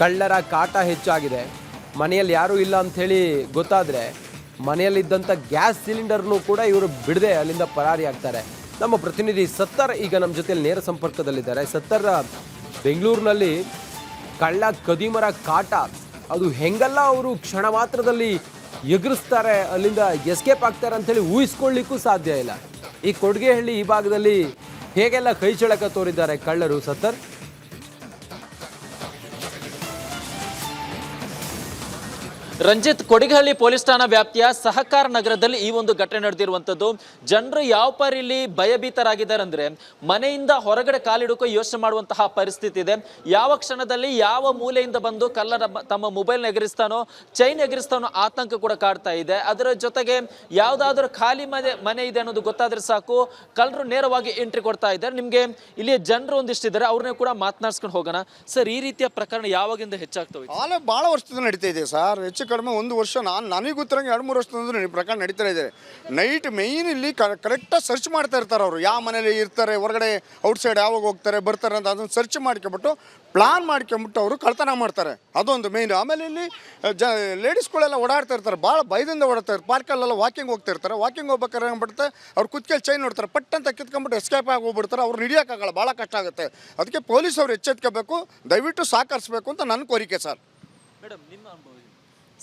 ಕಳ್ಳರ ಕಾಟ ಹೆಚ್ಚಾಗಿದೆ. ಮನೆಯಲ್ಲಿ ಯಾರೂ ಇಲ್ಲ ಅಂಥೇಳಿ ಗೊತ್ತಾದರೆ ಮನೆಯಲ್ಲಿದ್ದಂಥ ಗ್ಯಾಸ್ ಸಿಲಿಂಡರ್ನೂ ಕೂಡ ಇವರು ಬಿಡದೆ ಅಲ್ಲಿಂದ ಪರಾರಿ ಆಗ್ತಾರೆ. ನಮ್ಮ ಪ್ರತಿನಿಧಿ ಸತ್ತರ್ ಈಗ ನಮ್ಮ ಜೊತೆಯಲ್ಲಿ ನೇರ ಸಂಪರ್ಕದಲ್ಲಿದ್ದಾರೆ. ಸತ್ತರ್, ಬೆಂಗಳೂರಿನಲ್ಲಿ ಕಳ್ಳ ಕದಿಮರ ಕಾಟ ಅದು ಹೆಂಗೆಲ್ಲ ಅವರು ಕ್ಷಣ ಮಾತ್ರದಲ್ಲಿ ಎದುರಿಸ್ತಾರೆ, ಅಲ್ಲಿಂದ ಎಸ್ಕೇಪ್ ಆಗ್ತಾರೆ ಅಂಥೇಳಿ ಊಹಿಸ್ಕೊಳ್ಳಿಕ್ಕೂ ಸಾಧ್ಯ ಇಲ್ಲ. ಈ ಕೊಡಿಗೆಹಳ್ಳಿ ಈ ಭಾಗದಲ್ಲಿ ಹೇಗೆಲ್ಲ ಕೈಚಳಕ ತೋರಿದ್ದಾರೆ ಕಳ್ಳರು ಸತ್ತರ್? ರಂಜಿತ್, ಕೊಡಿಗಹಳ್ಳಿ ಪೊಲೀಸ್ ಠಾಣಾ ವ್ಯಾಪ್ತಿಯ ಸಹಕಾರ ನಗರದಲ್ಲಿ ಈ ಒಂದು ಘಟನೆ ನಡೆದಿರುವಂತದ್ದು. ಜನರು ಯಾವ ಪರಿ ಭಯಭೀತರಾಗಿದ್ದಾರೆ ಅಂದ್ರೆ ಮನೆಯಿಂದ ಹೊರಗಡೆ ಕಾಲಿಡೋಕೆ ಯೋಚನೆ ಮಾಡುವಂತಹ ಪರಿಸ್ಥಿತಿ ಇದೆ. ಯಾವ ಕ್ಷಣದಲ್ಲಿ ಯಾವ ಮೂಲೆಯಿಂದ ಬಂದು ಕಳ್ಳರ ತಮ್ಮ ಮೊಬೈಲ್ ಎಗರಿಸ್ತಾನೋ, ಚೈನ್ ಎಗರಿಸ್ತಾನೋ ಆತಂಕ ಕೂಡ ಕಾಡ್ತಾ ಇದೆ. ಅದರ ಜೊತೆಗೆ ಯಾವ್ದಾದ್ರು ಖಾಲಿ ಮನೆ ಇದೆ ಅನ್ನೋದು ಗೊತ್ತಾದ್ರೆ ಸಾಕು, ಕಳ್ಳರು ನೇರವಾಗಿ ಎಂಟ್ರಿ ಕೊಡ್ತಾ ಇದ್ದಾರೆ. ನಿಮ್ಗೆ ಇಲ್ಲಿ ಜನರು ಒಂದಿಷ್ಟಿದ್ದಾರೆ, ಅವ್ರನ್ನ ಕೂಡ ಮಾತನಾಡ್ಸ್ಕೊಂಡು ಹೋಗೋಣ. ಸರ್, ಈ ರೀತಿಯ ಪ್ರಕರಣ ಯಾವಾಗಿಂದ ಹೆಚ್ಚಾಗ್ತವೆ? ಬಹಳ ವರ್ಷದಿಂದ ನಡೀತಾ ಇದೆ ಸರ್. ಹೆಚ್ಚು ಕಡಿಮೆ ಒಂದು ವರ್ಷ, ನನಗೆ ಗೊತ್ತಿರಂಗೆ 2-3 ವರ್ಷದಿಂದ ಪ್ರಕರಣ ನಡೀತಾ ಇದೆ. ನೈಟ್ ಮೇಯ್ನ್ ಇಲ್ಲಿ ಕರೆಕ್ಟಾಗಿ ಸರ್ಚ್ ಮಾಡ್ತಾ ಇರ್ತಾರೆ ಅವರು, ಯಾವ ಮನೇಲಿ ಇರ್ತಾರೆ, ಹೊರಗಡೆ ಔಟ್ಸೈಡ್ ಯಾವಾಗ ಹೋಗ್ತಾರೆ ಬರ್ತಾರೆ ಅಂತ ಅದನ್ನು ಸರ್ಚ್ ಮಾಡ್ಕೊಂಬಿಟ್ಟು ಪ್ಲಾನ್ ಮಾಡ್ಕೊಂಬಿಟ್ಟು ಅವರು ಕಳ್ತನ ಮಾಡ್ತಾರೆ. ಅದೊಂದು ಮೇಯ್ನ್. ಆಮೇಲೆ ಇಲ್ಲಿ ಲೇಡೀಸ್ಗಳೆಲ್ಲ ಓಡಾಡ್ತಾ ಇರ್ತಾರೆ, ಭಾಳ ಭಯದಿಂದ ಓಡಾಡ್ತಾರೆ. ಪಾರ್ಕಲ್ಲೆಲ್ಲ ವಾಕಿಂಗ್ ಹೋಗ್ತಾ ಇರ್ತಾರೆ. ವಾಕಿಂಗ್ ಹೋಗ್ಬೇಕಾದ್ರೆ ಏನ್ಬಿಡುತ್ತೆ, ಅವ್ರು ಕುತ್ಕೇಲಿ ಚೈನ್ ನೋಡ್ತಾರೆ, ಪಟ್ ಅಂತ ಕಿತ್ಕೊಂಡ್ಬಿಟ್ಟು ಎಸ್ಕೇಪ್ ಆಗಿ ಹೋಗ್ಬಿಡ್ತಾರೆ. ಅವ್ರು ಹಿಡಿಯೋಕ್ಕಾಗಲ್ಲ, ಭಾಳ ಕಷ್ಟ ಆಗುತ್ತೆ. ಅದಕ್ಕೆ ಪೊಲೀಸ್ ಅವ್ರು ಎಚ್ಚೆತ್ಕೋಬೇಕು, ದಯವಿಟ್ಟು ಸಹಕರಿಸಬೇಕು ಅಂತ ನನ್ನ ಕೋರಿಕೆ ಸರ್. ಮೇಡಮ್, ನಿಮ್ಮ ಅನುಭವ?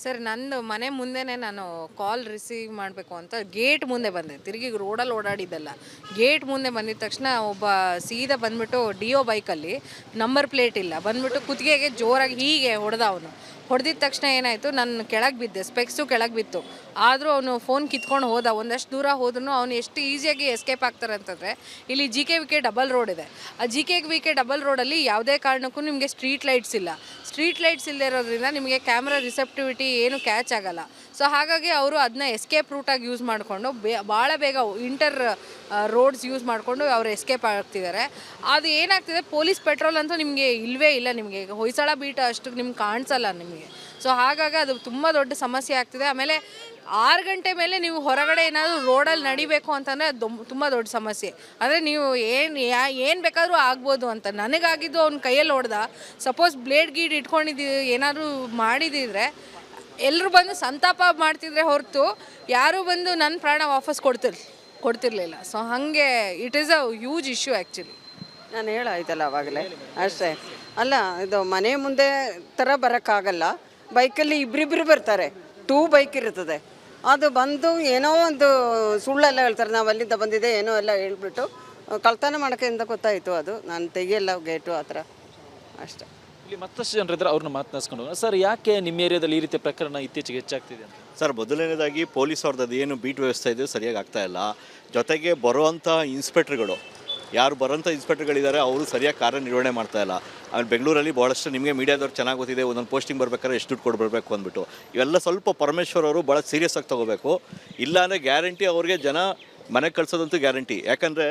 ಸರ್, ನಂದು ಮನೆ ಮುಂದೆನೇ ನಾನು ಕಾಲ್ ರಿಸೀವ್ ಮಾಡಬೇಕು ಅಂತ ಗೇಟ್ ಮುಂದೆ ಬಂದೆ. ತಿರುಗಿ ರೋಡಲ್ಲಿ ಓಡಾಡಿದ್ದಲ್ಲ, ಗೇಟ್ ಮುಂದೆ ಬಂದಿದ ತಕ್ಷಣ ಒಬ್ಬ ಸೀದಾ ಬಂದ್ಬಿಟ್ಟು ಡಿಯೋ ಬೈಕಲ್ಲಿ ನಂಬರ್ ಪ್ಲೇಟ್ ಇಲ್ಲ ಬಂದ್ಬಿಟ್ಟು ಕುತ್ತಿಗೆಗೆ ಜೋರಾಗಿ ಹೀಗೆ ಹೊಡೆದ. ಅವನು ಹೊಡೆದಿದ ತಕ್ಷಣ ಏನಾಯಿತು, ನಾನು ಕೆಳಗೆ ಬಿದ್ದೆ, ಸ್ಪೆಕ್ಸು ಕೆಳಗೆ ಬಿತ್ತು. ಆದರೂ ಅವನು ಫೋನ್ ಕಿತ್ಕೊಂಡು ಹೋದ. ಒಂದಷ್ಟು ದೂರ ಹೋದ್ರೂ ಅವನು ಎಷ್ಟು ಈಸಿಯಾಗಿ ಎಸ್ಕೇಪ್ ಆಗ್ತಾರೆ ಅಂತಂದರೆ, ಇಲ್ಲಿ JKVK ಡಬಲ್ ರೋಡ್ ಇದೆ. ಆ JKVK ಡಬಲ್ ರೋಡಲ್ಲಿ ಯಾವುದೇ ಕಾರಣಕ್ಕೂ ನಿಮಗೆ ಸ್ಟ್ರೀಟ್ ಲೈಟ್ಸ್ ಇಲ್ಲ. ಸ್ಟ್ರೀಟ್ ಲೈಟ್ಸ್ ಇಲ್ಲದೆ ಇರೋದ್ರಿಂದ ನಿಮಗೆ ಕ್ಯಾಮ್ರಾ ರಿಸೆಪ್ಟಿವಿಟಿ ಏನು ಕ್ಯಾಚ್ ಆಗಲ್ಲ. ಸೊ ಹಾಗಾಗಿ ಅವರು ಅದನ್ನ ಎಸ್ಕೇಪ್ ರೂಟಾಗಿ ಯೂಸ್ ಮಾಡಿಕೊಂಡು ಭಾಳ ಬೇಗ ಇಂಟರ್ ರೋಡ್ಸ್ ಯೂಸ್ ಮಾಡಿಕೊಂಡು ಅವರು ಎಸ್ಕೇಪ್ ಆಗ್ತಿದ್ದಾರೆ. ಅದು ಏನಾಗ್ತಿದೆ, ಪೊಲೀಸ್ ಪೆಟ್ರೋಲ್ ಅಂತೂ ನಿಮಗೆ ಇಲ್ಲವೇ ಇಲ್ಲ. ನಿಮಗೆ ಹೊಯ್ಸಳ ಬೀಟ್ ಅಷ್ಟು ನಿಮ್ಗೆ ಕಾಣಿಸಲ್ಲ ನಿಮಗೆ. ಸೊ ಹಾಗಾಗಿ ಅದು ತುಂಬ ದೊಡ್ಡ ಸಮಸ್ಯೆ ಆಗ್ತಿದೆ. ಆಮೇಲೆ 6 ಗಂಟೆ ಮೇಲೆ ನೀವು ಹೊರಗಡೆ ಏನಾದರೂ ರೋಡಲ್ಲಿ ನಡಿಬೇಕು ಅಂತಂದರೆ ತುಂಬ ದೊಡ್ಡ ಸಮಸ್ಯೆ. ಅಂದರೆ ನೀವು ಏನು ಬೇಕಾದರೂ ಆಗ್ಬೋದು ಅಂತ. ನನಗಾಗಿದ್ದು ಅವ್ನ ಕೈಯಲ್ಲಿ ಹೊಡೆದ. ಸಪೋಸ್ ಬ್ಲೇಡ್ ಗೀಡ್ ಇಟ್ಕೊಂಡಿದ್ದು ಏನಾದರೂ ಮಾಡಿದಿದ್ರೆ ಎಲ್ಲರೂ ಬಂದು ಸಂತಾಪ ಮಾಡ್ತಿದ್ರೆ ಹೊರತು ಯಾರೂ ಬಂದು ನನ್ನ ಪ್ರಾಣ ವಾಪಸ್ ಕೊಡ್ತಿರ್ಲಿಲ್ಲ. ಸೊ ಹಾಗೆ it is a huge issue actually. ನಾನು ಹೇಳಾಯ್ತಲ್ಲ ಆವಾಗಲೇ ಅಷ್ಟೇ. ಅಲ್ಲ, ಇದು ಮನೆ ಮುಂದೆ ಥರ ಬರೋಕ್ಕಾಗಲ್ಲ. ಬೈಕಲ್ಲಿ ಇಬ್ಬರಿಬ್ಬರು ಬರ್ತಾರೆ, 2 ಬೈಕ್ ಇರ್ತದೆ. ಅದು ಬಂದು ಏನೋ ಒಂದು ಸುಳ್ಳೆಲ್ಲ ಹೇಳ್ತಾರೆ, ನಾವು ಅಲ್ಲಿಂದ ಬಂದಿದೆ ಏನೋ ಎಲ್ಲ ಹೇಳ್ಬಿಟ್ಟು ಕಳ್ತನ ಮಾಡೋಕ್ಕೆ ಅಂತ ಗೊತ್ತಾಯಿತು. ಅದು ನಾನು ತೆಗಿಯಲ್ಲ ಗೇಟು ಆ ಥರ ಅಷ್ಟೇ. ಇಲ್ಲಿ ಮತ್ತಷ್ಟು ಜನರಿದ್ರೆ ಅವ್ರನ್ನ ಮಾತನಾಡಿಸ್ಕೊಂಡು ಸರ್, ಯಾಕೆ ನಿಮ್ಮ ಏರಿಯಾದಲ್ಲಿ ಈ ರೀತಿಯ ಪ್ರಕರಣ ಇತ್ತೀಚೆಗೆ ಹೆಚ್ಚಾಗ್ತಿದೆ ಅಂತ? ಸರ್, ಮೊದಲನೇದಾಗಿ ಪೊಲೀಸ್ ಅವ್ರದ್ದು ಏನು ಬೀಟ್ ವ್ಯವಸ್ಥೆ ಇದೆ ಸರಿಯಾಗಿ ಆಗ್ತಾ ಇಲ್ಲ. ಜೊತೆಗೆ ಬರುವಂಥ ಇನ್ಸ್ಪೆಕ್ಟ್ರುಗಳು, ಯಾರು ಬರೋಂಥ ಇನ್ಸ್ಪೆಕ್ಟರ್ಗಳಿದ್ದಾರೆ ಅವರು ಸರಿಯಾಗಿ ಕಾರ್ಯನಿರ್ವಹಣೆ ಮಾಡ್ತಾ ಇಲ್ಲ. ಆಮೇಲೆ ಬೆಂಗಳೂರಲ್ಲಿ ಭಾಳಷ್ಟು ನಿಮಗೆ ಮೀಡಿಯಾದವ್ರು ಚೆನ್ನಾಗಿ ಗೊತ್ತಿದೆ, ಒಂದೊಂದು ಪೋಸ್ಟಿಂಗ್ ಬರ್ಬೇಕಾದ್ರೆ ಎಷ್ಟು ದುಡ್ಡು ಕೊಡಬೇಕು ಅಂದ್ಬಿಟ್ಟು. ಇವೆಲ್ಲ ಸ್ವಲ್ಪ ಪರಮೇಶ್ವರ್ ಅವರು ಭಾಳ ಸೀರಿಯಸ್ ಆಗಿ ತೊಗೋಬೇಕು. ಇಲ್ಲಾಂದರೆ ಗ್ಯಾರಂಟಿ ಅವ್ರಿಗೆ ಜನ ಮನೆಗೆ ಕಳ್ಸೋದಂತೂ ಗ್ಯಾರಂಟಿ. ಯಾಕಂದರೆ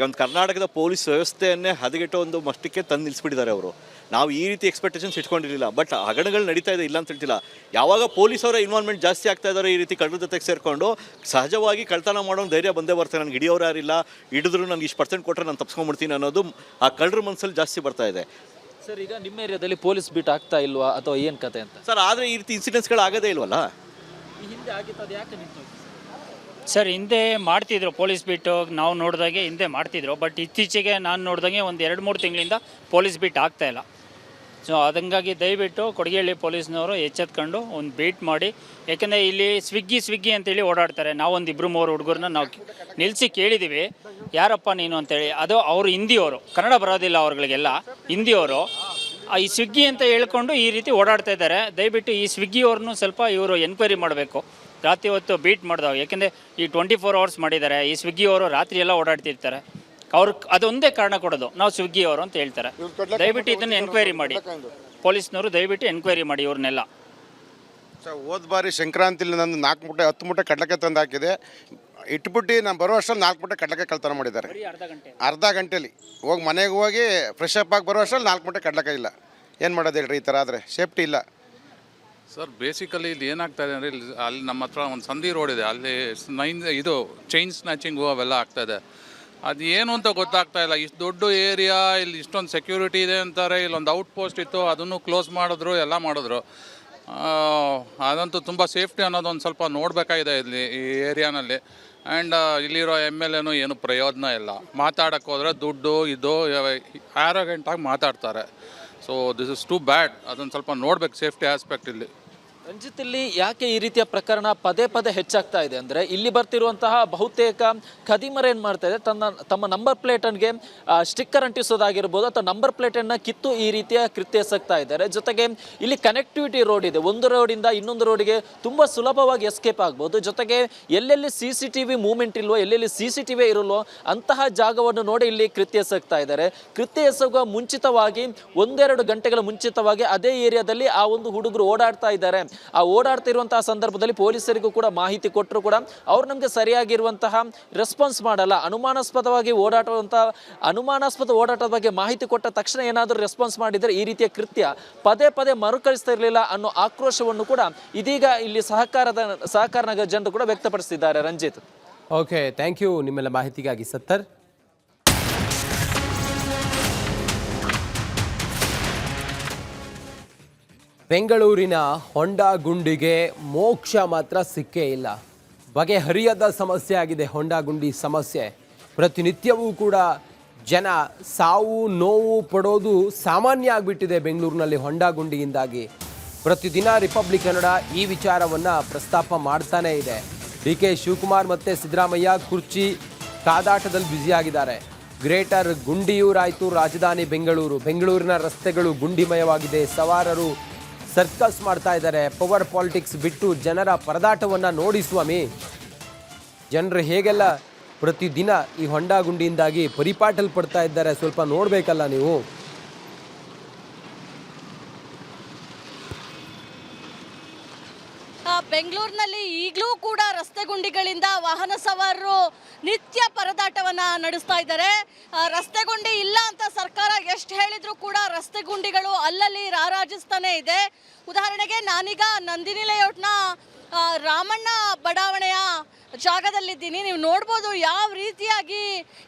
ಒಂದು ಕರ್ನಾಟಕದ ಪೊಲೀಸ್ ವ್ಯವಸ್ಥೆಯನ್ನೇ ಹದಗೆಟ್ಟೋ ಒಂದು ಮಟ್ಟಕ್ಕೆ ತಂದು ನಿಲ್ಲಿಸ್ಬಿಟ್ಟಿದ್ದಾರೆ ಅವರು. ನಾವು ಈ ರೀತಿ ಎಕ್ಸ್ಪೆಕ್ಟೇಷನ್ಸ್ ಇಟ್ಕೊಂಡಿರಲಿಲ್ಲ. ಬಟ್ ಹಗರಣಗಳು ನಡೀತಾ ಇದೆ, ಇಲ್ಲ ಅಂತ ಹೇಳ್ತಿಲ್ಲ. ಯಾವಾಗ ಪೊಲೀಸವರ ಇನ್ವಾಲ್ವ್ಮೆಂಟ್ ಜಾಸ್ತಿ ಆಗ್ತಾ ಇದ್ದಾರೆ ಈ ರೀತಿ ಕಳ್ಳರ ಜೊತೆಗೆ ಸೇರಿಕೊಂಡು, ಸಹಜವಾಗಿ ಕಳ್ತನ ಮಾಡೋ ಧೈರ್ಯ ಬಂದೇ ಬರ್ತಾರೆ. ನನಗೆ ಹಿಡಿಯೋರು ಯಾರಿಲ್ಲ, ಹಿಡಿದ್ರು ನನಗೆ ಇಷ್ಟು % ಕೊಟ್ಟರೆ ನಾನು ತಪ್ಸ್ಕೊಂಡ್ಬಿಡ್ತೀನಿ ಅನ್ನೋದು ಆ ಕಳ್ಳರ ಮನಸ್ಸಲ್ಲಿ ಜಾಸ್ತಿ ಬರ್ತಾ ಇದೆ. ಸರ್, ಈಗ ನಿಮ್ಮ ಏರಿಯಾದಲ್ಲಿ ಪೊಲೀಸ್ ಬೀಟ್ ಆಗ್ತಾ ಇಲ್ವಾ ಅಥವಾ ಏನು ಕತೆ ಅಂತ? ಸರ್, ಆದರೆ ಈ ರೀತಿ ಇನ್ಸಿಡೆಂಟ್ಸ್ಗಳು ಆಗೋದೇ ಇಲ್ವಲ್ಲ. ಈ ಹಿಂದೆ ಆಗಿತ್ತು, ಅದು ಯಾಕೆ ನಿಂತು? ಸರ್, ಹಿಂದೆ ಮಾಡ್ತಿದ್ರು ಪೊಲೀಸ್ ಬೀಟು, ನಾವು ನೋಡಿದಾಗೆ ಹಿಂದೆ ಮಾಡ್ತಿದ್ರು. ಬಟ್ ಇತ್ತೀಚೆಗೆ ನಾನು ನೋಡಿದಾಗೆ ಒಂದು 2-3 ತಿಂಗಳಿಂದ ಪೊಲೀಸ್ ಬೀಟ್ ಆಗ್ತಾಯಿಲ್ಲ. ಸೊ ಅದಂಗಾಗಿ ದಯವಿಟ್ಟು ಕೊಡಗೇಹಳ್ಳಿ ಪೊಲೀಸ್ನವರು ಎಚ್ಚೆತ್ಕೊಂಡು ಒಂದು ಬೀಟ್ ಮಾಡಿ. ಯಾಕೆಂದರೆ ಇಲ್ಲಿ ಸ್ವಿಗ್ಗಿ ಅಂತೇಳಿ ಓಡಾಡ್ತಾರೆ. ನಾವು ಒಂದು 2-3 ಹುಡುಗರನ್ನ ನಾವು ನಿಲ್ಲಿಸಿ ಕೇಳಿದ್ದೀವಿ, ಯಾರಪ್ಪ ನೀನು ಅಂತೇಳಿ. ಅದು ಅವರು ಹಿಂದಿಯವರು, ಕನ್ನಡ ಬರೋದಿಲ್ಲ ಅವ್ರಿಗೆಲ್ಲ, ಹಿಂದಿಯವರು. ಈ ಸ್ವಿಗ್ಗಿ ಅಂತ ಹೇಳ್ಕೊಂಡು ಈ ರೀತಿ ಓಡಾಡ್ತಾ ಇದ್ದಾರೆ. ದಯವಿಟ್ಟು ಈ ಸ್ವಿಗ್ಗಿಯವ್ರನ್ನೂ ಸ್ವಲ್ಪ ಇವರು ಎನ್ಕ್ವೈರಿ ಮಾಡಬೇಕು. ರಾತ್ರಿ ಹೊತ್ತು ಬೀಟ್ ಮಾಡಿದವು, ಯಾಕೆಂದರೆ ಈ 24 hours ಮಾಡಿದ್ದಾರೆ. ಈ ಸ್ವಿಗ್ಗಿಯವರು ರಾತ್ರಿ ಎಲ್ಲ ಓಡಾಡ್ತಿರ್ತಾರೆ. ಅವ್ರು ಅದೊಂದೇ ಕಾರಣ ಕೊಡೋದು, ನಾವು ಸ್ವಿಗ್ಗಿಯವರು ಅಂತ ಹೇಳ್ತಾರೆ. ದಯವಿಟ್ಟು ಇದನ್ನು ಎನ್ಕ್ವೈರಿ ಮಾಡಿ, ಪೊಲೀಸ್ನವರು ದಯವಿಟ್ಟು ಎನ್ಕ್ವೈರಿ ಮಾಡಿ ಇವ್ರನ್ನೆಲ್ಲ. ಸರ್, ಹೋದ ಬಾರಿ ಸಂಕ್ರಾಂತಿಲಿ ನಂದು 4 ಮೂಟೆ 10 ಮೂಟೆ ಕಡಲೆಕಾಯಿ ತಂದು ಹಾಕಿದೆ. ಇಟ್ಬಿಟ್ಟು ನಾನು ಬರೋ ಅಷ್ಟರಲ್ಲಿ 4 ಮೂಟೆ ಕಡಲೆಕಾಯಿ ಕಳ್ತನ ಮಾಡಿದ್ದಾರೆ. ಅರ್ಧ ಗಂಟೆಲಿ ಹೋಗಿ ಮನೆಗೆ ಹೋಗಿ ಫ್ರೆಶ್ ಅಪ್ ಆಗಿ ಬರೋ ಅಷ್ಟರಲ್ಲಿ 4 ಮೂಟೆ ಕಡಲೆಕಾಯಿ ಇಲ್ಲ. ಏನು ಮಾಡೋದು ಹೇಳ್ರಿ, ಈ ಥರ ಆದರೆ ಸೇಫ್ಟಿ ಇಲ್ಲ. ಸರ್, ಬೇಸಿಕಲಿ ಇಲ್ಲಿ ಏನಾಗ್ತಾ ಇದೆ ಅಂದರೆ, ಅಲ್ಲಿ ನಮ್ಮ ಹತ್ರ ಒಂದು ಸಂಧಿ ರೋಡ್ ಇದೆ, ಅಲ್ಲಿ ಇದು ಚೈನ್ ಸ್ನ್ಯಾಚಿಂಗು ಅವೆಲ್ಲ ಆಗ್ತಾಯಿದೆ. ಅದು ಏನು ಅಂತ ಗೊತ್ತಾಗ್ತಾ ಇಲ್ಲ. ಇಷ್ಟು ದೊಡ್ಡ ಏರಿಯಾ, ಇಲ್ಲಿ ಇಷ್ಟೊಂದು ಸೆಕ್ಯೂರಿಟಿ ಇದೆ ಅಂತಾರೆ. ಇಲ್ಲೊಂದು ಔಟ್ ಪೋಸ್ಟ್ ಇತ್ತು, ಅದನ್ನು ಕ್ಲೋಸ್ ಮಾಡಿದ್ರು, ಎಲ್ಲ ಮಾಡಿದ್ರು. ಅದಂತೂ ತುಂಬ ಸೇಫ್ಟಿ ಅನ್ನೋದು ಒಂದು ಸ್ವಲ್ಪ ನೋಡಬೇಕಾಗಿದೆ ಇಲ್ಲಿ ಈ ಏರಿಯಾನಲ್ಲಿ. ಆ್ಯಂಡ್ ಇಲ್ಲಿರೋ MLA ಏನು ಪ್ರಯೋಜನ ಇಲ್ಲ. ಮಾತಾಡೋಕ್ಕೆ ಹೋದರೆ ದುಡ್ಡು ಇದು ಆ್ಯರೋಗೆಂಟಾಗಿ ಮಾತಾಡ್ತಾರೆ. ಸೊ ದಿಸ್ ಇಸ್ ಟು ಬ್ಯಾಡ್. ಅದನ್ನು ಸ್ವಲ್ಪ ನೋಡ್ಬೇಕು ಸೇಫ್ಟಿ ಆಸ್ಪೆಕ್ಟ್ ಇಲ್ಲಿ. ರಂಜಿತ್, ಇಲ್ಲಿ ಯಾಕೆ ಈ ರೀತಿಯ ಪ್ರಕರಣ ಪದೇ ಹೆಚ್ಚಾಗ್ತಾ ಇದೆ ಅಂದರೆ, ಇಲ್ಲಿ ಬರ್ತಿರುವಂತಹ ಬಹುತೇಕ ಖದೀಮರು ಏನು ಮಾಡ್ತಾ ಇದೆ, ತಮ್ಮ ನಂಬರ್ ಪ್ಲೇಟನ್ಗೆ ಸ್ಟಿಕ್ಕರ್ ಅಂಟಿಸೋದಾಗಿರ್ಬೋದು ಅಥವಾ ನಂಬರ್ ಪ್ಲೇಟನ್ನು ಕಿತ್ತು ಈ ರೀತಿಯ ಕೃತ್ಯ ಎಸಗ್ತಾ ಇದ್ದಾರೆ. ಜೊತೆಗೆ ಇಲ್ಲಿ ಕನೆಕ್ಟಿವಿಟಿ ರೋಡ್ ಇದೆ, ಒಂದು ರೋಡಿಂದ ಇನ್ನೊಂದು ರೋಡಿಗೆ ತುಂಬ ಸುಲಭವಾಗಿ ಎಸ್ಕೇಪ್ ಆಗ್ಬೋದು. ಜೊತೆಗೆ ಎಲ್ಲೆಲ್ಲಿ CCTV ಮೂವ್ಮೆಂಟ್ ಇಲ್ವೋ, ಎಲ್ಲೆಲ್ಲಿ CCTV ಇರಲ್ವೋ ಅಂತಹ ಜಾಗವನ್ನು ನೋಡಿ ಇಲ್ಲಿ ಕೃತ್ಯ ಎಸಗ್ತಾ ಇದ್ದಾರೆ. ಕೃತ್ಯ ಎಸಗುವ ಮುಂಚಿತವಾಗಿ 1-2 ಗಂಟೆಗಳ ಮುಂಚಿತವಾಗಿ ಅದೇ ಏರಿಯಾದಲ್ಲಿ ಆ ಒಂದು ಹುಡುಗರು ಓಡಾಡ್ತಾ ಇದ್ದಾರೆ. ಆ ಓಡಾಡ್ತಿರುವಂತಹ ಸಂದರ್ಭದಲ್ಲಿ ಪೊಲೀಸರಿಗೂ ಕೂಡ ಮಾಹಿತಿ ಕೊಟ್ಟರು ಕೂಡ ಅವ್ರು ನಮಗೆ ಸರಿಯಾಗಿರುವಂತಹ ರೆಸ್ಪಾನ್ಸ್ ಮಾಡಲ್ಲ. ಅನುಮಾನಾಸ್ಪದ ಓಡಾಟದ ಬಗ್ಗೆ ಮಾಹಿತಿ ಕೊಟ್ಟ ತಕ್ಷಣ ಏನಾದರೂ ರೆಸ್ಪಾನ್ಸ್ ಮಾಡಿದರೆ ಈ ರೀತಿಯ ಕೃತ್ಯ ಪದೇ ಮರುಕಳಿಸ್ತಾ ಇರಲಿಲ್ಲ ಅನ್ನೋ ಆಕ್ರೋಶವನ್ನು ಕೂಡ ಇದೀಗ ಇಲ್ಲಿ ಸಹಕಾರ ನಗರ ಜನರು ಕೂಡ ವ್ಯಕ್ತಪಡಿಸಿದ್ದಾರೆ. ರಂಜಿತ್, ಓಕೆ, ಥ್ಯಾಂಕ್ ಯು ನಿಮ್ಮೆಲ್ಲ ಮಾಹಿತಿಗಾಗಿ. ಸತ್ತರ್, ಬೆಂಗಳೂರಿನ ಹೊಂಡಾ ಗುಂಡಿಗೆ ಮೋಕ್ಷ ಮಾತ್ರ ಸಿಕ್ಕೇ ಇಲ್ಲ. ಬಗೆಹರಿಯದ ಸಮಸ್ಯೆ ಆಗಿದೆ ಹೊಂಡಾ ಗುಂಡಿ ಸಮಸ್ಯೆ. ಪ್ರತಿನಿತ್ಯವೂ ಕೂಡ ಜನ ಸಾವು ನೋವು ಪಡೋದು ಸಾಮಾನ್ಯ ಆಗಿಬಿಟ್ಟಿದೆ ಬೆಂಗಳೂರಿನಲ್ಲಿ ಹೊಂಡಾ ಗುಂಡಿಯಿಂದಾಗಿ. ಪ್ರತಿದಿನ ರಿಪಬ್ಲಿಕ್ ಕನ್ನಡ ಈ ವಿಚಾರವನ್ನು ಪ್ರಸ್ತಾಪ ಮಾಡ್ತಾನೇ ಇದೆ. DK ಶಿವಕುಮಾರ್ ಮತ್ತು ಸಿದ್ದರಾಮಯ್ಯ ಕುರ್ಚಿ ಕಾದಾಟದಲ್ಲಿ ಬ್ಯುಸಿಯಾಗಿದ್ದಾರೆ. ಗ್ರೇಟರ್ ಗುಂಡಿಯೂರಾಯಿತು ರಾಜಧಾನಿ ಬೆಂಗಳೂರಿನ ರಸ್ತೆಗಳು ಗುಂಡಿಮಯವಾಗಿದೆ. ಸವಾರರು ಸರ್ಕಸ್ ಮಾಡ್ತಾ ಇದ್ದಾರೆ. ಪವರ್ ಪಾಲಿಟಿಕ್ಸ್ ಬಿಟ್ಟು ಜನರ ಪರದಾಟವನ್ನು ನೋಡಿ ಸ್ವಾಮಿ. ಜನರು ಹೇಗೆಲ್ಲ ಪ್ರತಿದಿನ ಈ ಹೊಂಡ ಗುಂಡಿಯಿಂದಾಗಿ ಪರಿಪಾಟಲ್ಪಡ್ತಾ ಇದ್ದಾರೆ, ಸ್ವಲ್ಪ ನೋಡಬೇಕಲ್ಲ ನೀವು. ಬೆಂಗಳೂರಿನಲ್ಲಿ ಈಗಲೂ ಕೂಡ ರಸ್ತೆ ಗುಂಡಿಗಳಿಂದ ವಾಹನ ಸವಾರರು ನಿತ್ಯ ಪರದಾಟವನ್ನು ನಡೆಸ್ತಾ ಇದ್ದಾರೆ. ರಸ್ತೆ ಗುಂಡಿ ಇಲ್ಲ ಅಂತ ಸರ್ಕಾರ ಎಷ್ಟು ಹೇಳಿದ್ರು ಕೂಡ ರಸ್ತೆ ಗುಂಡಿಗಳು ಅಲ್ಲಲ್ಲಿ ರಾರಾಜಿಸ್ತಾನೆ ಇದೆ. ಉದಾಹರಣೆಗೆ ನಾನೀಗ ನಂದಿನಿ ಲೇಔಟ್ನ ರಾಮಣ್ಣ ಬಡಾವಣೆಯ ಜಾಗದಲ್ಲಿದ್ದೀನಿ. ನೀವು ನೋಡ್ಬೋದು ಯಾವ ರೀತಿಯಾಗಿ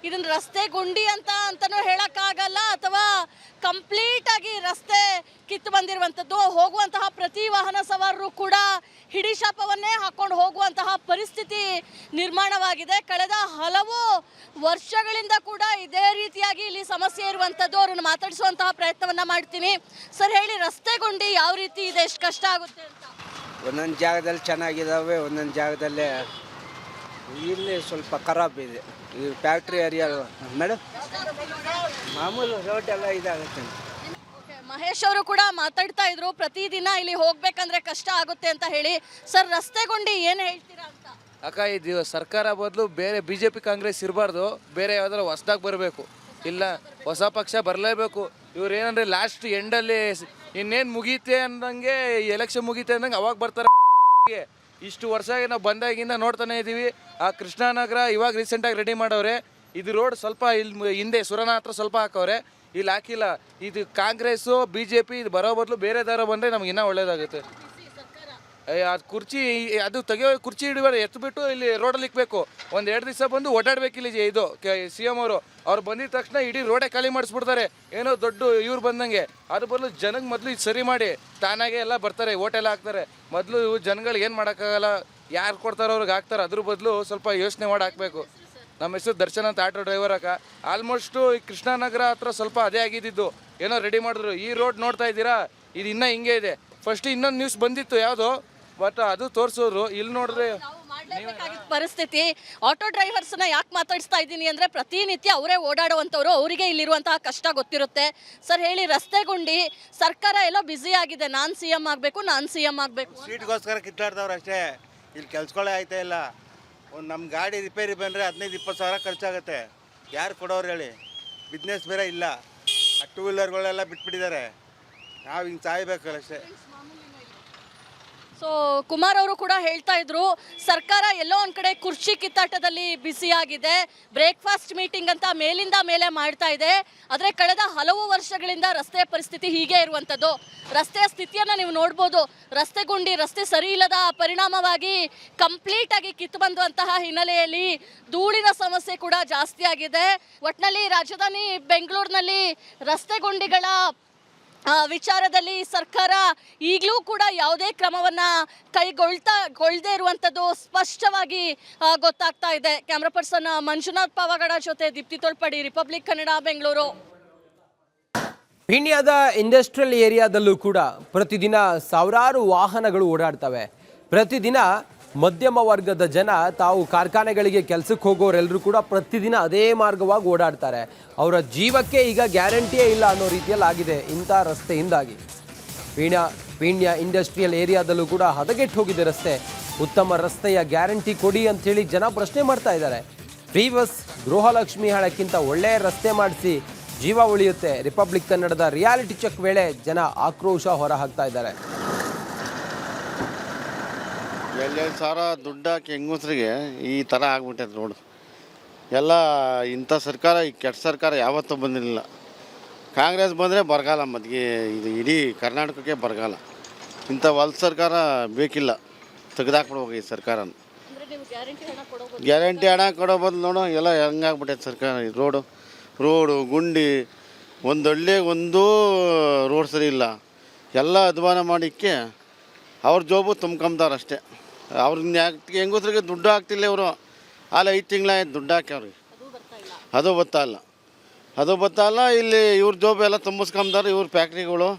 ಇದನ್ನು ರಸ್ತೆ ಗುಂಡಿ ಅಂತನೂ ಹೇಳೋಕ್ಕಾಗಲ್ಲ, ಅಥವಾ ಕಂಪ್ಲೀಟಾಗಿ ರಸ್ತೆ ಕಿತ್ತು ಬಂದಿರುವಂಥದ್ದು. ಹೋಗುವಂತಹ ಪ್ರತಿ ವಾಹನ ಸವಾರರು ಕೂಡ ಹಿಡಿಶಾಪವನ್ನೇ ಹಾಕೊಂಡು ಹೋಗುವಂತಹ ಪರಿಸ್ಥಿತಿ ನಿರ್ಮಾಣವಾಗಿದೆ. ಕಳೆದ ಹಲವು ವರ್ಷಗಳಿಂದ ಕೂಡ ಇದೇ ರೀತಿಯಾಗಿ ಇಲ್ಲಿ ಸಮಸ್ಯೆ ಇರುವಂಥದ್ದು. ಅವರನ್ನು ಮಾತಾಡಿಸುವಂತಹ ಪ್ರಯತ್ನವನ್ನು ಮಾಡ್ತೀನಿ. ಸರ್ ಹೇಳಿ, ರಸ್ತೆ ಗುಂಡಿ ಯಾವ ರೀತಿ ಇದೆ, ಎಷ್ಟು ಕಷ್ಟ ಆಗುತ್ತೆ ಅಂತ? ಒಂದೊಂದು ಜಾಗದಲ್ಲಿ ಚೆನ್ನಾಗಿದ್ದಾವೆ, ಒಂದೊಂದು ಜಾಗದಲ್ಲೇ ಇಲ್ಲಿ ಸ್ವಲ್ಪ ಖರಾಬ್ ಇದೆ. ಈ ಫ್ಯಾಕ್ಟ್ರಿ ಏರಿಯಾ ಮೇಡಮ್, ಮಾಮೂಲು ರೋಡ್ ಎಲ್ಲ ಇದಾಗುತ್ತೆ. ಮಹೇಶ್ ಅವರು ಕೂಡ ಮಾತಾಡ್ತಾ ಇದ್ರು, ಪ್ರತಿದಿನ ಇಲ್ಲಿ ಹೋಗ್ಬೇಕಂದ್ರೆ ಕಷ್ಟ ಆಗುತ್ತೆ ಅಂತ ಹೇಳಿ. ಸರ್ ರಸ್ತೆ ಗುಂಡಿ ಏನು ಹೇಳ್ತೀರಾ ಅಂತ? ಅಕ್ಕ, ಇದು ಸರ್ಕಾರ ಬದಲು ಬೇರೆ BJP ಕಾಂಗ್ರೆಸ್ ಇರಬಾರ್ದು, ಬೇರೆ ಯಾವ್ದಾರು ಹೊಸದಾಗಿ ಬರಬೇಕು, ಇಲ್ಲ ಹೊಸ ಪಕ್ಷ ಬರಲೇಬೇಕು. ಇವ್ರು ಏನಂದ್ರೆ ಲಾಸ್ಟ್ ಎಂಡಲ್ಲಿ ಇನ್ನೇನು ಮುಗೀತೆ ಅಂದಂಗೆ, ಎಲೆಕ್ಷನ್ ಮುಗೀತೆ ಅಂದಂಗೆ ಅವಾಗ ಬರ್ತಾರೆ. ಇಷ್ಟು ವರ್ಷ ನಾವು ಬಂದಾಗಿಂದ ನೋಡ್ತಾನೆ ಇದ್ದೀವಿ. ಆ ಕೃಷ್ಣಾನಗರ ಇವಾಗ ರೀಸೆಂಟಾಗಿ ರೆಡಿ ಮಾಡವ್ರೆ. ಇದು ರೋಡ್ ಸ್ವಲ್ಪ ಇಲ್ಲಿ ಹಿಂದೆ ಸುರನ ಹತ್ರ ಸ್ವಲ್ಪ ಹಾಕವ್ರೆ, ಇಲ್ಲಿ ಹಾಕಿಲ್ಲ. ಇದು ಕಾಂಗ್ರೆಸ್ಸು BJP ಇದು ಬರೋ ಬದಲು ಬೇರೆ ದಾರ ಬಂದರೆ ನಮ್ಗೆ ಇನ್ನೂ ಒಳ್ಳೇದಾಗುತ್ತೆ. ಅದು ಕುರ್ಚಿ, ಅದು ತೆಗಿಯೋ ಕುರ್ಚಿ ಹಿಡಿಯೋರು ಎತ್ಬಿಟ್ಟು ಇಲ್ಲಿ ರೋಡಲ್ಲಿ ಇಕ್ಬೇಕು. ಒಂದು 2 ದಿವಸ ಬಂದು ಓಡಾಡ್ಬೇಕು ಇಲ್ಲಿ. ಇದು CM ಅವ್ರು ಬಂದಿದ ತಕ್ಷಣ ಇಡೀ ರೋಡೇ ಖಾಲಿ ಮಾಡಿಸ್ಬಿಡ್ತಾರೆ, ಏನೋ ದೊಡ್ಡ ಇವ್ರು ಬಂದಂಗೆ. ಅದ್ರ ಬದಲು ಜನಕ್ಕೆ ಮೊದಲು ಇದು ಸರಿ ಮಾಡಿ ತಾನಾಗೆ ಎಲ್ಲ ಬರ್ತಾರೆ, ಓಟೆಲ್ಲ ಹಾಕ್ತಾರೆ. ಮೊದಲು ಜನಗಳಿಗೆ ಏನು ಮಾಡೋಕ್ಕಾಗಲ್ಲ, ಯಾರು ಕೊಡ್ತಾರೋ ಅವ್ರಿಗೆ ಹಾಕ್ತಾರೆ. ಅದ್ರ ಬದಲು ಸ್ವಲ್ಪ ಯೋಚನೆ ಮಾಡಿ ಹಾಕಬೇಕು. ನಮ್ಮ ಹೆಸರು ದರ್ಶನ್ ಅಂತ, ಆಟೋ ಡ್ರೈವರ್ ಅಕ್ಕ. ಆಲ್ಮೋಸ್ಟು ಈ ಕೃಷ್ಣಾನಗರ ಹತ್ರ ಸ್ವಲ್ಪ ಅದೇ ಆಗಿದ್ದು, ಏನೋ ರೆಡಿ ಮಾಡಿದ್ರು. ಈ ರೋಡ್ ನೋಡ್ತಾ ಇದ್ದೀರಾ, ಇದು ಇನ್ನೂ ಹಿಂಗೆ ಇದೆ. ಫಸ್ಟ್ ಇನ್ನೊಂದು ನ್ಯೂಸ್ ಬಂದಿತ್ತು ಯಾವುದೋ, ಬಟ್ ಅದು ತೋರಿಸೋರು. ಇಲ್ಲಿ ನೋಡಿದ್ರೆ ಪರಿಸ್ಥಿತಿ. ಆಟೋ ಡ್ರೈವರ್ಸ್ನ ಯಾಕೆ ಮಾತಾಡಿಸ್ತಾ ಇದ್ದೀನಿ ಅಂದರೆ, ಪ್ರತಿನಿತ್ಯ ಅವರೇ ಓಡಾಡುವಂಥವ್ರು, ಅವರಿಗೆ ಇಲ್ಲಿರುವಂತಹ ಕಷ್ಟ ಗೊತ್ತಿರುತ್ತೆ. ಸರ್ ಹೇಳಿ, ರಸ್ತೆ ಗುಂಡಿ ಸರ್ಕಾರ ಎಲ್ಲೋ ಬ್ಯುಸಿ ಆಗಿದೆ, ನಾನು CM ಆಗಬೇಕು, ನಾನು CM ಆಗಬೇಕು, ಸೀಟ್ಗೋಸ್ಕರ ಕಿತ್ತಾಡ್ದವ್ರು ಅಷ್ಟೇ. ಇಲ್ಲಿ ಕೆಲ್ಸಗಳೇ ಆಯ್ತಾ ಇಲ್ಲ. ಒಂದು ನಮ್ಮ ಗಾಡಿ ರಿಪೇರಿ ಬಂದರೆ 15-20 ಸಾವಿರ ಖರ್ಚಾಗುತ್ತೆ. ಯಾರು ಕೊಡೋರು ಹೇಳಿ? ಬಿಸ್ನೆಸ್ ಬೇರೆ ಇಲ್ಲ, ಆ 2 ವೀಲರ್ಗಳೆಲ್ಲ ಬಿಟ್ಬಿಟ್ಟಿದ್ದಾರೆ. ನಾವು ಹಿಂಗೆ ಸಾಯ್ಬೇಕಲ್ಲ ಅಷ್ಟೇ. ಸೊ ಕುಮಾರ್ ಅವರು ಕೂಡ ಹೇಳ್ತಾ ಇದ್ರು, ಸರ್ಕಾರ ಎಲ್ಲೋ ಒಂದು ಕಡೆ ಕುರ್ಚಿ ಕಿತ್ತಾಟದಲ್ಲಿ ಬ್ಯುಸಿ ಆಗಿದೆ. ಬ್ರೇಕ್ಫಾಸ್ಟ್ ಮೀಟಿಂಗ್ ಅಂತ ಮೇಲಿಂದ ಮೇಲೆ ಮಾಡ್ತಾ ಇದೆ. ಆದರೆ ಕಳೆದ ಹಲವು ವರ್ಷಗಳಿಂದ ರಸ್ತೆಯ ಪರಿಸ್ಥಿತಿ ಹೀಗೆ ಇರುವಂಥದ್ದು. ರಸ್ತೆಯ ಸ್ಥಿತಿಯನ್ನು ನೀವು ನೋಡ್ಬೋದು. ರಸ್ತೆ ಗುಂಡಿ, ರಸ್ತೆ ಸರಿ ಇಲ್ಲದ ಪರಿಣಾಮವಾಗಿ ಕಂಪ್ಲೀಟಾಗಿ ಕಿತ್ತು ಬಂದಂತಹ ಹಿನ್ನೆಲೆಯಲ್ಲಿ ಧೂಳಿನ ಸಮಸ್ಯೆ ಕೂಡ ಜಾಸ್ತಿ ಆಗಿದೆ. ಒಟ್ಟಿನಲ್ಲಿ ರಾಜಧಾನಿ ಬೆಂಗಳೂರಿನಲ್ಲಿ ರಸ್ತೆ ಗುಂಡಿಗಳ ವಿಚಾರದಲ್ಲಿ ಸರ್ಕಾರ ಈಗಲೂ ಕೂಡ ಯಾವುದೇ ಕ್ರಮವನ್ನು ಕೈಗೊಳ್ಳದೇ ಇರುವಂಥದ್ದು ಸ್ಪಷ್ಟವಾಗಿ ಗೊತ್ತಾಗ್ತಾ ಇದೆ. ಕ್ಯಾಮ್ರಾ ಪರ್ಸನ್ ಮಂಜುನಾಥ್ ಪಾವಗಡ ಜೊತೆ ದೀಪ್ತಿ ತೋಳ್ಪಡಿ, ರಿಪಬ್ಲಿಕ್ ಕನ್ನಡ, ಬೆಂಗಳೂರು. ಪೀಣ್ಯದ ಇಂಡಸ್ಟ್ರಿಯಲ್ ಏರಿಯಾದಲ್ಲೂ ಕೂಡ ಪ್ರತಿದಿನ ಸಾವಿರಾರು ವಾಹನಗಳು ಓಡಾಡ್ತವೆ. ಪ್ರತಿದಿನ ಮಧ್ಯಮ ವರ್ಗದ ಜನ ತಾವು ಕಾರ್ಖಾನೆಗಳಿಗೆ ಕೆಲಸಕ್ಕೆ ಹೋಗೋರೆಲ್ಲರೂ ಕೂಡ ಪ್ರತಿದಿನ ಅದೇ ಮಾರ್ಗವಾಗಿ ಓಡಾಡ್ತಾರೆ. ಅವರ ಜೀವಕ್ಕೆ ಈಗ ಗ್ಯಾರಂಟಿಯೇ ಇಲ್ಲ ಅನ್ನೋ ರೀತಿಯಲ್ಲಿ ಆಗಿದೆ ಇಂಥ ರಸ್ತೆಯಿಂದಾಗಿ. ಪೀಣ್ಯ ಇಂಡಸ್ಟ್ರಿಯಲ್ ಏರಿಯಾದಲ್ಲೂ ಕೂಡ ಹದಗೆಟ್ಟು ಹೋಗಿದೆ ರಸ್ತೆ. ಉತ್ತಮ ರಸ್ತೆಯ ಗ್ಯಾರಂಟಿ ಕೊಡಿ ಅಂಥೇಳಿ ಜನ ಪ್ರಶ್ನೆ ಮಾಡ್ತಾ ಇದ್ದಾರೆ. ಫ್ರೀ ಬಸ್, ಗೃಹಲಕ್ಷ್ಮಿ ಹಣಕ್ಕಿಂತ ಒಳ್ಳೆಯ ರಸ್ತೆ ಮಾಡಿಸಿ ಜೀವ ಉಳಿಯುತ್ತೆ. ರಿಪಬ್ಲಿಕ್ ಕನ್ನಡದ ರಿಯಾಲಿಟಿ ಚೆಕ್ ವೇಳೆ ಜನ ಆಕ್ರೋಶ ಹೊರ ಹಾಕ್ತಾ ಇದ್ದಾರೆ. ಎಲ್ಲೆಲ್ಲಿ ಸಾವಿರ ದುಡ್ಡು ಹಾಕಿ ಹೆಂಗಸ್ರಿಗೆ ಈ ಥರ ಆಗ್ಬಿಟ್ಟೈತೆ ರೋಡು ಎಲ್ಲ. ಇಂಥ ಸರ್ಕಾರ, ಈ ಕೆಟ್ಟ ಸರ್ಕಾರ ಯಾವತ್ತೂ ಬಂದಿರಲಿಲ್ಲ. ಕಾಂಗ್ರೆಸ್ ಬಂದರೆ ಬರಗಾಲ, ಮದ್ಗೆ ಇದು ಇಡೀ ಕರ್ನಾಟಕಕ್ಕೆ ಬರಗಾಲ. ಇಂಥ ಹೊಲ್ದ ಸರ್ಕಾರ ಬೇಕಿಲ್ಲ, ತೆಗೆದಾಕ್ಬಿಡ್ಬೇಕು ಈ ಸರ್ಕಾರನ. ಗ್ಯಾರಂಟಿ ಹಣ ಕೊಡೋ ಬದಲು ನೋಡು ಎಲ್ಲ ಹೆಂಗಾಗ್ಬಿಟ್ಟೈತೆ ಸರ್ಕಾರ. ರೋಡು ಗುಂಡಿ, ಒಂದೊಳ್ಳೆ ಒಂದು ರೋಡ್ ಸರಿ ಇಲ್ಲ. ಎಲ್ಲ ಅಧ್ವಾನ ಮಾಡಿಕ್ಕೆ ಅವ್ರ ಜೋಬು ತುಂಬ್ಕೊಂಬವ್ರು ಅಷ್ಟೇ. ಅವ್ರನ್ನ ಹೆಂಗಸ್ರಿಗೆ ದುಡ್ಡು ಹಾಕ್ತಿಲ್ಲ ಇವರು. ಅಲ್ಲಿ 5 ತಿಂಗಳಾಯ್ತು ದುಡ್ಡು ಹಾಕಿ ಅವ್ರಿಗೆ, ಅದು ಬತ್ತಾ ಇಲ್ಲ. ಇಲ್ಲಿ ಇವ್ರ ಜೋಬು ಎಲ್ಲ ತುಂಬಿಸ್ಕೊಂಬಾರ. ಇವ್ರ ಫ್ಯಾಕ್ಟ್ರಿಗಳು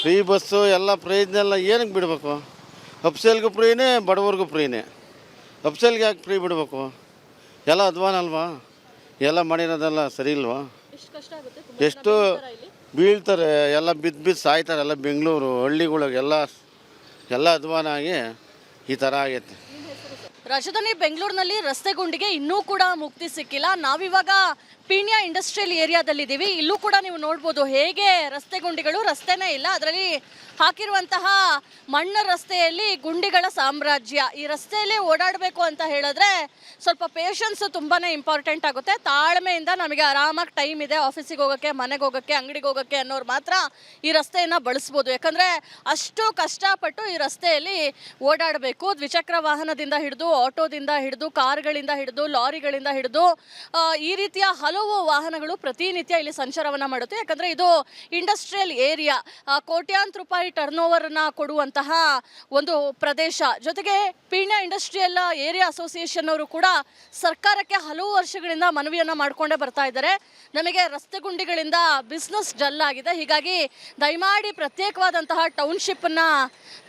ಫ್ರೀ ಬಸ್ಸು ಎಲ್ಲ ಪ್ರೈಸ್ನೆಲ್ಲ ಏನಕ್ಕೆ ಬಿಡಬೇಕು? ಅಪ್ಸೇಲ್ಗೂ ಫ್ರೀನೇ, ಬಡವ್ರಿಗೂ ಫ್ರೀನೇ. ಅಪ್ಸೇಲ್ಗೆ ಯಾಕೆ ಫ್ರೀ ಬಿಡಬೇಕು? ಎಲ್ಲ ಅಧ್ವಾನ ಅಲ್ವಾ? ಎಲ್ಲ ಮಾಡಿರೋದೆಲ್ಲ ಸರಿ ಇಲ್ವಾ? ಎಷ್ಟು ಬೀಳ್ತಾರೆ, ಎಲ್ಲ ಬಿದ್ದು ಸಾಯ್ತಾರೆ. ಎಲ್ಲ ಬೆಂಗಳೂರು ಹಳ್ಳಿಗಳಿಗೆಲ್ಲ ಅಧ್ವಾನ ಆಗಿ ಈ ಥರ ಆಗೈತೆ. ರಾಜಧಾನಿ ಬೆಂಗಳೂರಿನಲ್ಲಿ ರಸ್ತೆ ಗುಂಡಿಗೆ ಇನ್ನೂ ಕೂಡ ಮುಕ್ತಿ ಸಿಕ್ಕಿಲ್ಲ. ನಾವಿವಾಗ ಪೀಣ್ಯ ಇಂಡಸ್ಟ್ರಿಯಲ್ ಏರಿಯಾದಲ್ಲಿದ್ದೀವಿ. ಇಲ್ಲೂ ಕೂಡ ನೀವು ನೋಡ್ಬೋದು ಹೇಗೆ ರಸ್ತೆ ಗುಂಡಿಗಳು, ರಸ್ತೆನೇ ಇಲ್ಲ, ಅದರಲ್ಲಿ ಹಾಕಿರುವಂತಹ ಮಣ್ಣು ರಸ್ತೆಯಲ್ಲಿ ಗುಂಡಿಗಳ ಸಾಮ್ರಾಜ್ಯ. ಈ ರಸ್ತೆಯಲ್ಲಿ ಓಡಾಡಬೇಕು ಅಂತ ಹೇಳಿದ್ರೆ ಸ್ವಲ್ಪ ಪೇಷನ್ಸ್ ತುಂಬಾ ಇಂಪಾರ್ಟೆಂಟ್ ಆಗುತ್ತೆ. ತಾಳ್ಮೆಯಿಂದ ನಮಗೆ ಆರಾಮಾಗಿ ಟೈಮ್ ಇದೆ, ಆಫೀಸಿಗೆ ಹೋಗೋಕ್ಕೆ, ಮನೆಗೆ ಹೋಗೋಕ್ಕೆ, ಅಂಗಡಿಗೆ ಹೋಗೋಕ್ಕೆ ಅನ್ನೋರು ಮಾತ್ರ ಈ ರಸ್ತೆಯನ್ನು ಬಳಸ್ಬೋದು. ಯಾಕಂದರೆ ಅಷ್ಟು ಕಷ್ಟಪಟ್ಟು ಈ ರಸ್ತೆಯಲ್ಲಿ ಓಡಾಡಬೇಕು. ದ್ವಿಚಕ್ರ ವಾಹನದಿಂದ ಹಿಡಿದು, ಆಟೋದಿಂದ ಹಿಡಿದು, ಕಾರ್ಗಳಿಂದ ಹಿಡಿದು, ಲಾರಿಗಳಿಂದ ಹಿಡಿದು ಈ ರೀತಿಯ ಹಲವು ವಾಹನಗಳು ಪ್ರತಿನಿತ್ಯ ಇಲ್ಲಿ ಸಂಚಾರವನ್ನು ಮಾಡುತ್ತೆ. ಯಾಕಂದರೆ ಇದು ಇಂಡಸ್ಟ್ರಿಯಲ್ ಏರಿಯಾ, ಕೋಟ್ಯಾಂತರ ರೂಪಾಯಿ ಟರ್ನ್ ಓವರ್ನ ಕೊಡುವಂತಹ ಒಂದು ಪ್ರದೇಶ. ಜೊತೆಗೆ ಪೀಣ್ಯ ಇಂಡಸ್ಟ್ರಿಯಲ್ ಏರಿಯಾ ಅಸೋಸಿಯೇಷನ್ ಅವರು ಕೂಡ ಸರ್ಕಾರಕ್ಕೆ ಹಲವು ವರ್ಷಗಳಿಂದ ಮನವಿಯನ್ನು ಮಾಡಿಕೊಂಡೇ ಬರ್ತಾ ಇದ್ದಾರೆ. ನಮಗೆ ರಸ್ತೆ ಗುಂಡಿಗಳಿಂದ ಬಿಸ್ನೆಸ್ ಡಲ್ ಆಗಿದೆ, ಹೀಗಾಗಿ ದಯಮಾಡಿ ಪ್ರತ್ಯೇಕವಾದಂತಹ ಟೌನ್ಶಿಪ್ಪನ್ನು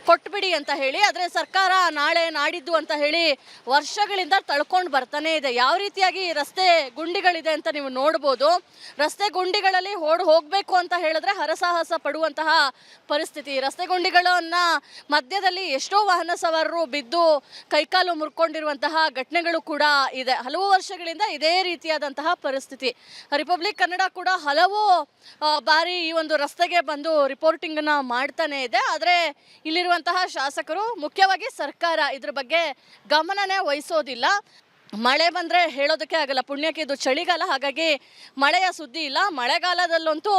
ಕೊಟ್ಬಿಡಿ ಅಂತ ಹೇಳಿ. ಆದರೆ ಸರ್ಕಾರ ನಾಳೆ ನಾಡಿದ್ದು ಅಂತ ಹೇಳಿ ವರ್ಷಗಳಿಂದ ತಳ್ಕೊಂಡು ಬರ್ತಾನೆ ಇದೆ. ಯಾವ ರೀತಿಯಾಗಿ ರಸ್ತೆ ಗುಂಡಿಗಳಿದೆ ಅಂತ ನೀವು ನೋಡ್ಬೋದು. ರಸ್ತೆ ಗುಂಡಿಗಳಲ್ಲಿ ಹೋಗಬೇಕು ಅಂತ ಹೇಳಿದ್ರೆ ಹರಸಾಹಸ ಪಡುವಂತಹ ಪರಿಸ್ಥಿತಿ. ರಸ್ತೆ ಗುಂಡಿಗಳನ್ನ ಮಧ್ಯದಲ್ಲಿ ಎಷ್ಟೋ ವಾಹನ ಸವಾರರು ಬಿದ್ದು ಕೈಕಾಲು ಮುರ್ಕೊಂಡಿರುವಂತಹ ಘಟನೆಗಳು ಕೂಡ ಇದೆ. ಹಲವು ವರ್ಷಗಳಿಂದ ಇದೇ ರೀತಿಯಾದಂತಹ ಪರಿಸ್ಥಿತಿ. ರಿಪಬ್ಲಿಕ್ ಕನ್ನಡ ಕೂಡ ಹಲವು ಬಾರಿ ಈ ಒಂದು ರಸ್ತೆಗೆ ಬಂದು ರಿಪೋರ್ಟಿಂಗನ್ನು ಮಾಡ್ತಾನೆ ಇದೆ. ಆದರೆ ಇಲ್ಲಿರುವಂತಹ ಶಾಸಕರು, ಮುಖ್ಯವಾಗಿ ಸರ್ಕಾರ ಇದ್ರ ಬಗ್ಗೆ ಗಮನನೇ ವಹಿಸೋದಿಲ್ಲ. ಮಳೆ ಬಂದರೆ ಹೇಳೋದಕ್ಕೆ ಆಗಲ್ಲ. ಪುಣ್ಯಕ್ಕೆ ಇದು ಚಳಿಗಾಲ, ಹಾಗಾಗಿ ಮಳೆಯ ಸುದ್ದಿ ಇಲ್ಲ. ಮಳೆಗಾಲದಲ್ಲಂತೂ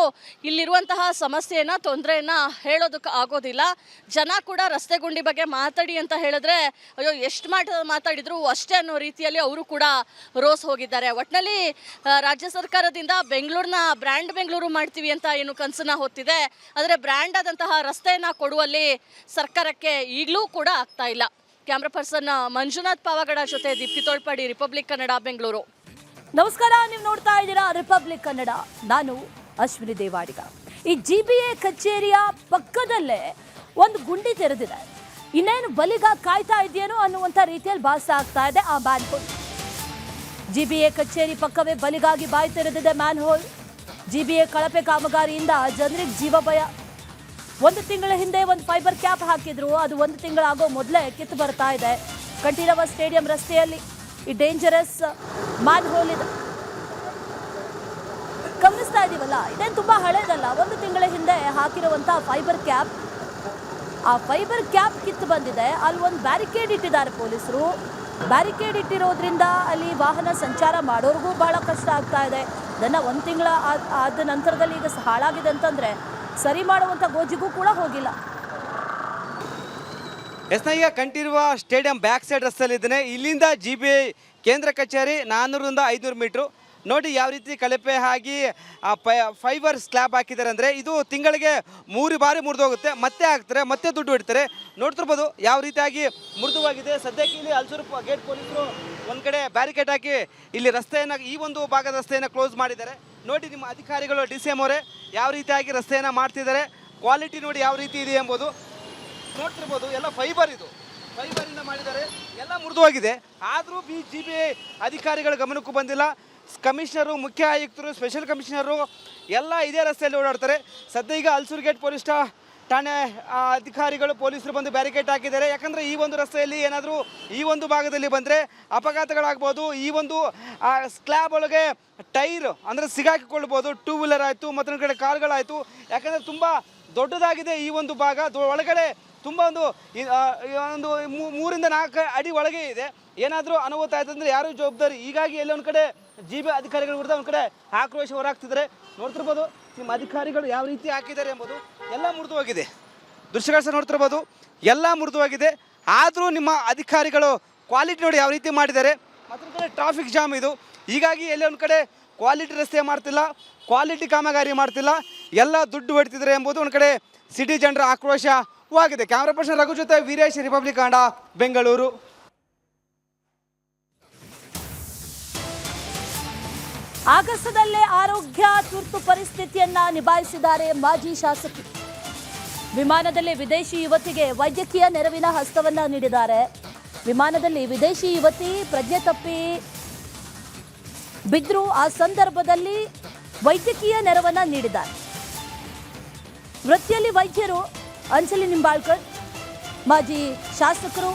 ಇಲ್ಲಿರುವಂತಹ ಸಮಸ್ಯೆಯನ್ನು, ತೊಂದರೆಯನ್ನು ಹೇಳೋದಕ್ಕೆ ಆಗೋದಿಲ್ಲ. ಜನ ಕೂಡ ರಸ್ತೆ ಗುಂಡಿ ಬಗ್ಗೆ ಮಾತಾಡಿ ಅಂತ ಹೇಳಿದ್ರೆ ಅಯ್ಯೋ ಎಷ್ಟು ಮಾತಾಡಿದ್ರು ಅಷ್ಟೇ ಅನ್ನೋ ರೀತಿಯಲ್ಲಿ ಅವರು ಕೂಡ ರೋಸ್ ಹೋಗಿದ್ದಾರೆ. ಒಟ್ಟಿನಲ್ಲಿ ರಾಜ್ಯ ಸರ್ಕಾರದಿಂದ ಬೆಂಗಳೂರನ್ನ ಬ್ರ್ಯಾಂಡ್ ಬೆಂಗಳೂರು ಮಾಡ್ತೀವಿ ಅಂತ ಏನು ಕನಸನ್ನ ಹೊತ್ತಿದೆ, ಆದರೆ ಬ್ರ್ಯಾಂಡ್ ಆದಂತಹ ರಸ್ತೆಯನ್ನು ಕೊಡುವಲ್ಲಿ ಸರ್ಕಾರಕ್ಕೆ ಈಗಲೂ ಕೂಡ ಆಗ್ತಾ ಇಲ್ಲ. ಕ್ಯಾಮ್ರಾ ಪರ್ಸನ್ ಮಂಜುನಾಥ್ ಪಾವಗಡ ಜೊತೆ ದೀಪ್ತಿ ತೋಳ್ಪಾಡಿ, ರಿಪಬ್ಲಿಕ್ ಕನ್ನಡ, ಬೆಂಗಳೂರು. ನಮಸ್ಕಾರ, ನೀವು ನೋಡ್ತಾ ಇದ್ದೀರಾ ರಿಪಬ್ಲಿಕ್ ಕನ್ನಡ. ನಾನು ಅಶ್ವಿನಿ ದೇವಾಡಿಗ. ಈ GBA ಕಚೇರಿಯ ಪಕ್ಕದಲ್ಲೇ ಒಂದು ಗುಂಡಿ ತೆರೆದಿದೆ. ಇನ್ನೇನು ಬಲಿಗ ಕಾಯ್ತಾ ಇದೆಯೇನೋ ಅನ್ನುವಂಥ ರೀತಿಯಲ್ಲಿ ಭಾಸ ಆಗ್ತಾ ಇದೆ ಆ ಮ್ಯಾನ್ ಹೋಲ್. GBA ಕಚೇರಿ ಪಕ್ಕವೇ ಬಲಿಗಾಗಿ ಬಾಯಿ ತೆರೆದಿದೆ ಮ್ಯಾನ್ ಹೋಲ್. GBA ಕಳಪೆ ಕಾಮಗಾರಿಯಿಂದ ಜನರಿಗೆ ಜೀವ ಭಯ. ಒಂದು ತಿಂಗಳ ಹಿಂದೆ ಒಂದು ಫೈಬರ್ ಕ್ಯಾಪ್ ಹಾಕಿದ್ರು, ಅದು ಒಂದು ತಿಂಗಳಾಗೋ ಮೊದಲೇ ಕಿತ್ತು ಬರ್ತಾ ಇದೆ. ಕಂಠೀರವ ಸ್ಟೇಡಿಯಂ ರಸ್ತೆಯಲ್ಲಿ ಈ ಡೇಂಜರಸ್ ಮ್ಯಾನ್ ಹೋಲ್ ಇದೆ. ಗಮನಿಸ್ತಾ ಇದೀವಲ್ಲ, ಇದೇನು ತುಂಬಾ ಹಳೇದಲ್ಲ. ಒಂದು ತಿಂಗಳ ಹಿಂದೆ ಹಾಕಿರುವಂತಹ ಫೈಬರ್ ಕ್ಯಾಪ್, ಆ ಫೈಬರ್ ಕ್ಯಾಪ್ ಕಿತ್ತು ಬಂದಿದೆ. ಅಲ್ಲಿ ಒಂದು ಬ್ಯಾರಿಕೇಡ್ ಇಟ್ಟಿದ್ದಾರೆ ಪೊಲೀಸರು. ಬ್ಯಾರಿಕೇಡ್ ಇಟ್ಟಿರೋದ್ರಿಂದ ಅಲ್ಲಿ ವಾಹನ ಸಂಚಾರ ಮಾಡೋರಿಗೂ ಬಹಳ ಕಷ್ಟ ಆಗ್ತಾ ಇದೆ. ಅದನ್ನು ಒಂದು ತಿಂಗಳ ಆದ ನಂತರದಲ್ಲಿ ಈಗ ಹಾಳಾಗಿದೆ ಅಂತಂದ್ರೆ ಸರಿ ಮಾಡುವಂಥ ಗೋಜಿಗೂ ಕೂಡ ಹೋಗಿಲ್ಲ. ಈಗ ಕಂಠೀರವ ಸ್ಟೇಡಿಯಂ ಬ್ಯಾಕ್ ಸೈಡ್ ರಸ್ತೆಯಲ್ಲಿದ್ದೇನೆ. ಇಲ್ಲಿಂದ GBA ಕೇಂದ್ರ ಕಚೇರಿ 400ರಿಂದ 500 ಮೀಟ್ರು. ನೋಡಿ ಯಾವ ರೀತಿ ಕಳಪೆ ಆಗಿ ಫೈಬರ್ ಸ್ಲ್ಯಾಬ್ ಹಾಕಿದ್ದಾರೆ ಅಂದರೆ ಇದು ತಿಂಗಳಿಗೆ 3 ಬಾರಿ ಮುರಿದೋಗುತ್ತೆ, ಮತ್ತೆ ಹಾಕ್ತಾರೆ, ಮತ್ತೆ ದುಡ್ಡು ಇಡ್ತಾರೆ. ನೋಡ್ತಿರ್ಬೋದು ಯಾವ ರೀತಿಯಾಗಿ ಮೃದುವಾಗಿದೆ. ಸದ್ಯಕ್ಕೆ ಇಲ್ಲಿ ಹಲ್ಸೂರು ಗೇಟ್ ಪೊಲೀಸರು ಒಂದು ಕಡೆ ಬ್ಯಾರಿಕೇಡ್ ಹಾಕಿ ಇಲ್ಲಿ ರಸ್ತೆಯನ್ನು, ಈ ಒಂದು ಭಾಗದ ರಸ್ತೆಯನ್ನು ಕ್ಲೋಸ್ ಮಾಡಿದ್ದಾರೆ. ನೋಡಿ ನಿಮ್ಮ ಅಧಿಕಾರಿಗಳು DCM ಅವರೇ ಯಾವ ರೀತಿಯಾಗಿ ರಸ್ತೆಯನ್ನು ಮಾಡ್ತಿದ್ದಾರೆ. ಕ್ವಾಲಿಟಿ ನೋಡಿ ಯಾವ ರೀತಿ ಇದೆ ಎಂಬುದು ನೋಡ್ತಿರ್ಬೋದು. ಎಲ್ಲ ಫೈಬರ್, ಇದು ಫೈಬರಿಂದ ಮಾಡಿದ್ದಾರೆ, ಎಲ್ಲ ಮೃದುವಾಗಿದೆ. ಆದರೂ GBA ಅಧಿಕಾರಿಗಳ ಗಮನಕ್ಕೂ ಬಂದಿಲ್ಲ. ಕಮಿಷನರು, ಮುಖ್ಯ ಆಯುಕ್ತರು, ಸ್ಪೆಷಲ್ ಕಮಿಷನರು ಎಲ್ಲ ಇದೇ ರಸ್ತೆಯಲ್ಲಿ ಓಡಾಡ್ತಾರೆ. ಸದ್ಯ ಈಗ ಹಲ್ಸೂರು ಗೇಟ್ ಪೊಲೀಸ್ ಠಾಣೆ ಅಧಿಕಾರಿಗಳು, ಪೊಲೀಸರು ಬಂದು ಬ್ಯಾರಿಕೇಡ್ ಹಾಕಿದ್ದಾರೆ. ಯಾಕಂದರೆ ಈ ಒಂದು ರಸ್ತೆಯಲ್ಲಿ ಏನಾದರೂ ಈ ಒಂದು ಭಾಗದಲ್ಲಿ ಬಂದರೆ ಅಪಘಾತಗಳಾಗ್ಬೋದು. ಈ ಒಂದು ಸ್ಲ್ಯಾಬ್ ಒಳಗೆ ಟೈರ್ ಅಂದರೆ ಸಿಗಾಕಿಕೊಳ್ಬೋದು. 2 ವೀಲರ್ ಆಯಿತು, ಮತ್ತೊಂದು ಕಡೆ ಕಾರ್ಗಳಾಯಿತು. ಯಾಕಂದರೆ ತುಂಬ ದೊಡ್ಡದಾಗಿದೆ ಈ ಒಂದು ಭಾಗ. ಒಳಗಡೆ ತುಂಬ ಒಂದು 3ರಿಂದ 4 ಅಡಿ ಒಳಗೆ ಇದೆ. ಏನಾದರೂ ಅನಾಹುತ ಆಯ್ತು ಅಂದರೆ ಯಾರು ಜವಾಬ್ದಾರಿ? ಹೀಗಾಗಿ ಎಲ್ಲ ಒಂದು ಕಡೆ GBA ಅಧಿಕಾರಿಗಳ ವಿರುದ್ಧ ಒಂದು ಕಡೆ ಆಕ್ರೋಶ ಹೊರಹಾಕ್ತಿದ್ದಾರೆ. ನೋಡ್ತಿರ್ಬೋದು ನಿಮ್ಮ ಅಧಿಕಾರಿಗಳು ಯಾವ ರೀತಿ ಹಾಕಿದ್ದಾರೆ ಎಂಬುದು. ಎಲ್ಲ ಮೃದುವಾಗಿದೆ, ದೃಶ್ಯಗಳು ಸಹ ನೋಡ್ತಿರ್ಬೋದು, ಎಲ್ಲ ಮೃದುವಾಗಿದೆ. ಆದರೂ ನಿಮ್ಮ ಅಧಿಕಾರಿಗಳು ಕ್ವಾಲಿಟಿ ನೋಡಿ ಯಾವ ರೀತಿ ಮಾಡಿದ್ದಾರೆ. ಮತ್ತೊಂದು ಕಡೆ ಟ್ರಾಫಿಕ್ ಜಾಮ್ ಇದು. ಹೀಗಾಗಿ ಎಲ್ಲ ಒಂದು ಕಡೆ ಕ್ವಾಲಿಟಿ ರಸ್ತೆ ಮಾಡ್ತಿಲ್ಲ, ಕ್ವಾಲಿಟಿ ಕಾಮಗಾರಿ ಮಾಡ್ತಿಲ್ಲ, ಎಲ್ಲ ದುಡ್ಡು ಹೊಡ್ತಿದ್ದಾರೆ ಎಂಬುದು ಒಂದು ಕಡೆ ಸಿಟಿ ಜನರ ಆಕ್ರೋಶವಾಗಿದೆ. ಕ್ಯಾಮ್ರಾ ಪರ್ಸನ್ ರಘು ಜೊತೆ ವೀರೇಶ್, ರಿಪಬ್ಲಿಕ್ ಕನ್ನಡ, ಬೆಂಗಳೂರು. ಆಗಸದಲ್ಲೇ ಆರೋಗ್ಯ ತುರ್ತು ಪರಿಸ್ಥಿತಿಯನ್ನ ನಿಭಾಯಿಸಿದ್ದಾರೆ ಮಾಜಿ ಶಾಸಕಿ. ವಿಮಾನದಲ್ಲಿ ವಿದೇಶಿ ಯುವತಿಗೆ ವೈದ್ಯಕೀಯ ನೆರವಿನ ಹಸ್ತವನ್ನ ನೀಡಿದ್ದಾರೆ. ವಿಮಾನದಲ್ಲಿ ವಿದೇಶಿ ಯುವತಿ ಪ್ರಜ್ಞೆ ತಪ್ಪಿ ಬಿದ್ರು. ಆ ಸಂದರ್ಭದಲ್ಲಿ ವೈದ್ಯಕೀಯ ನೆರವನ್ನ ನೀಡಿದ್ದಾರೆ. ವೃತ್ತಿಯಲ್ಲಿ ವೈದ್ಯರು ಅಂಜಲಿ ನಿಂಬಾಳ್ಕರ್, ಮಾಜಿ ಶಾಸಕರು.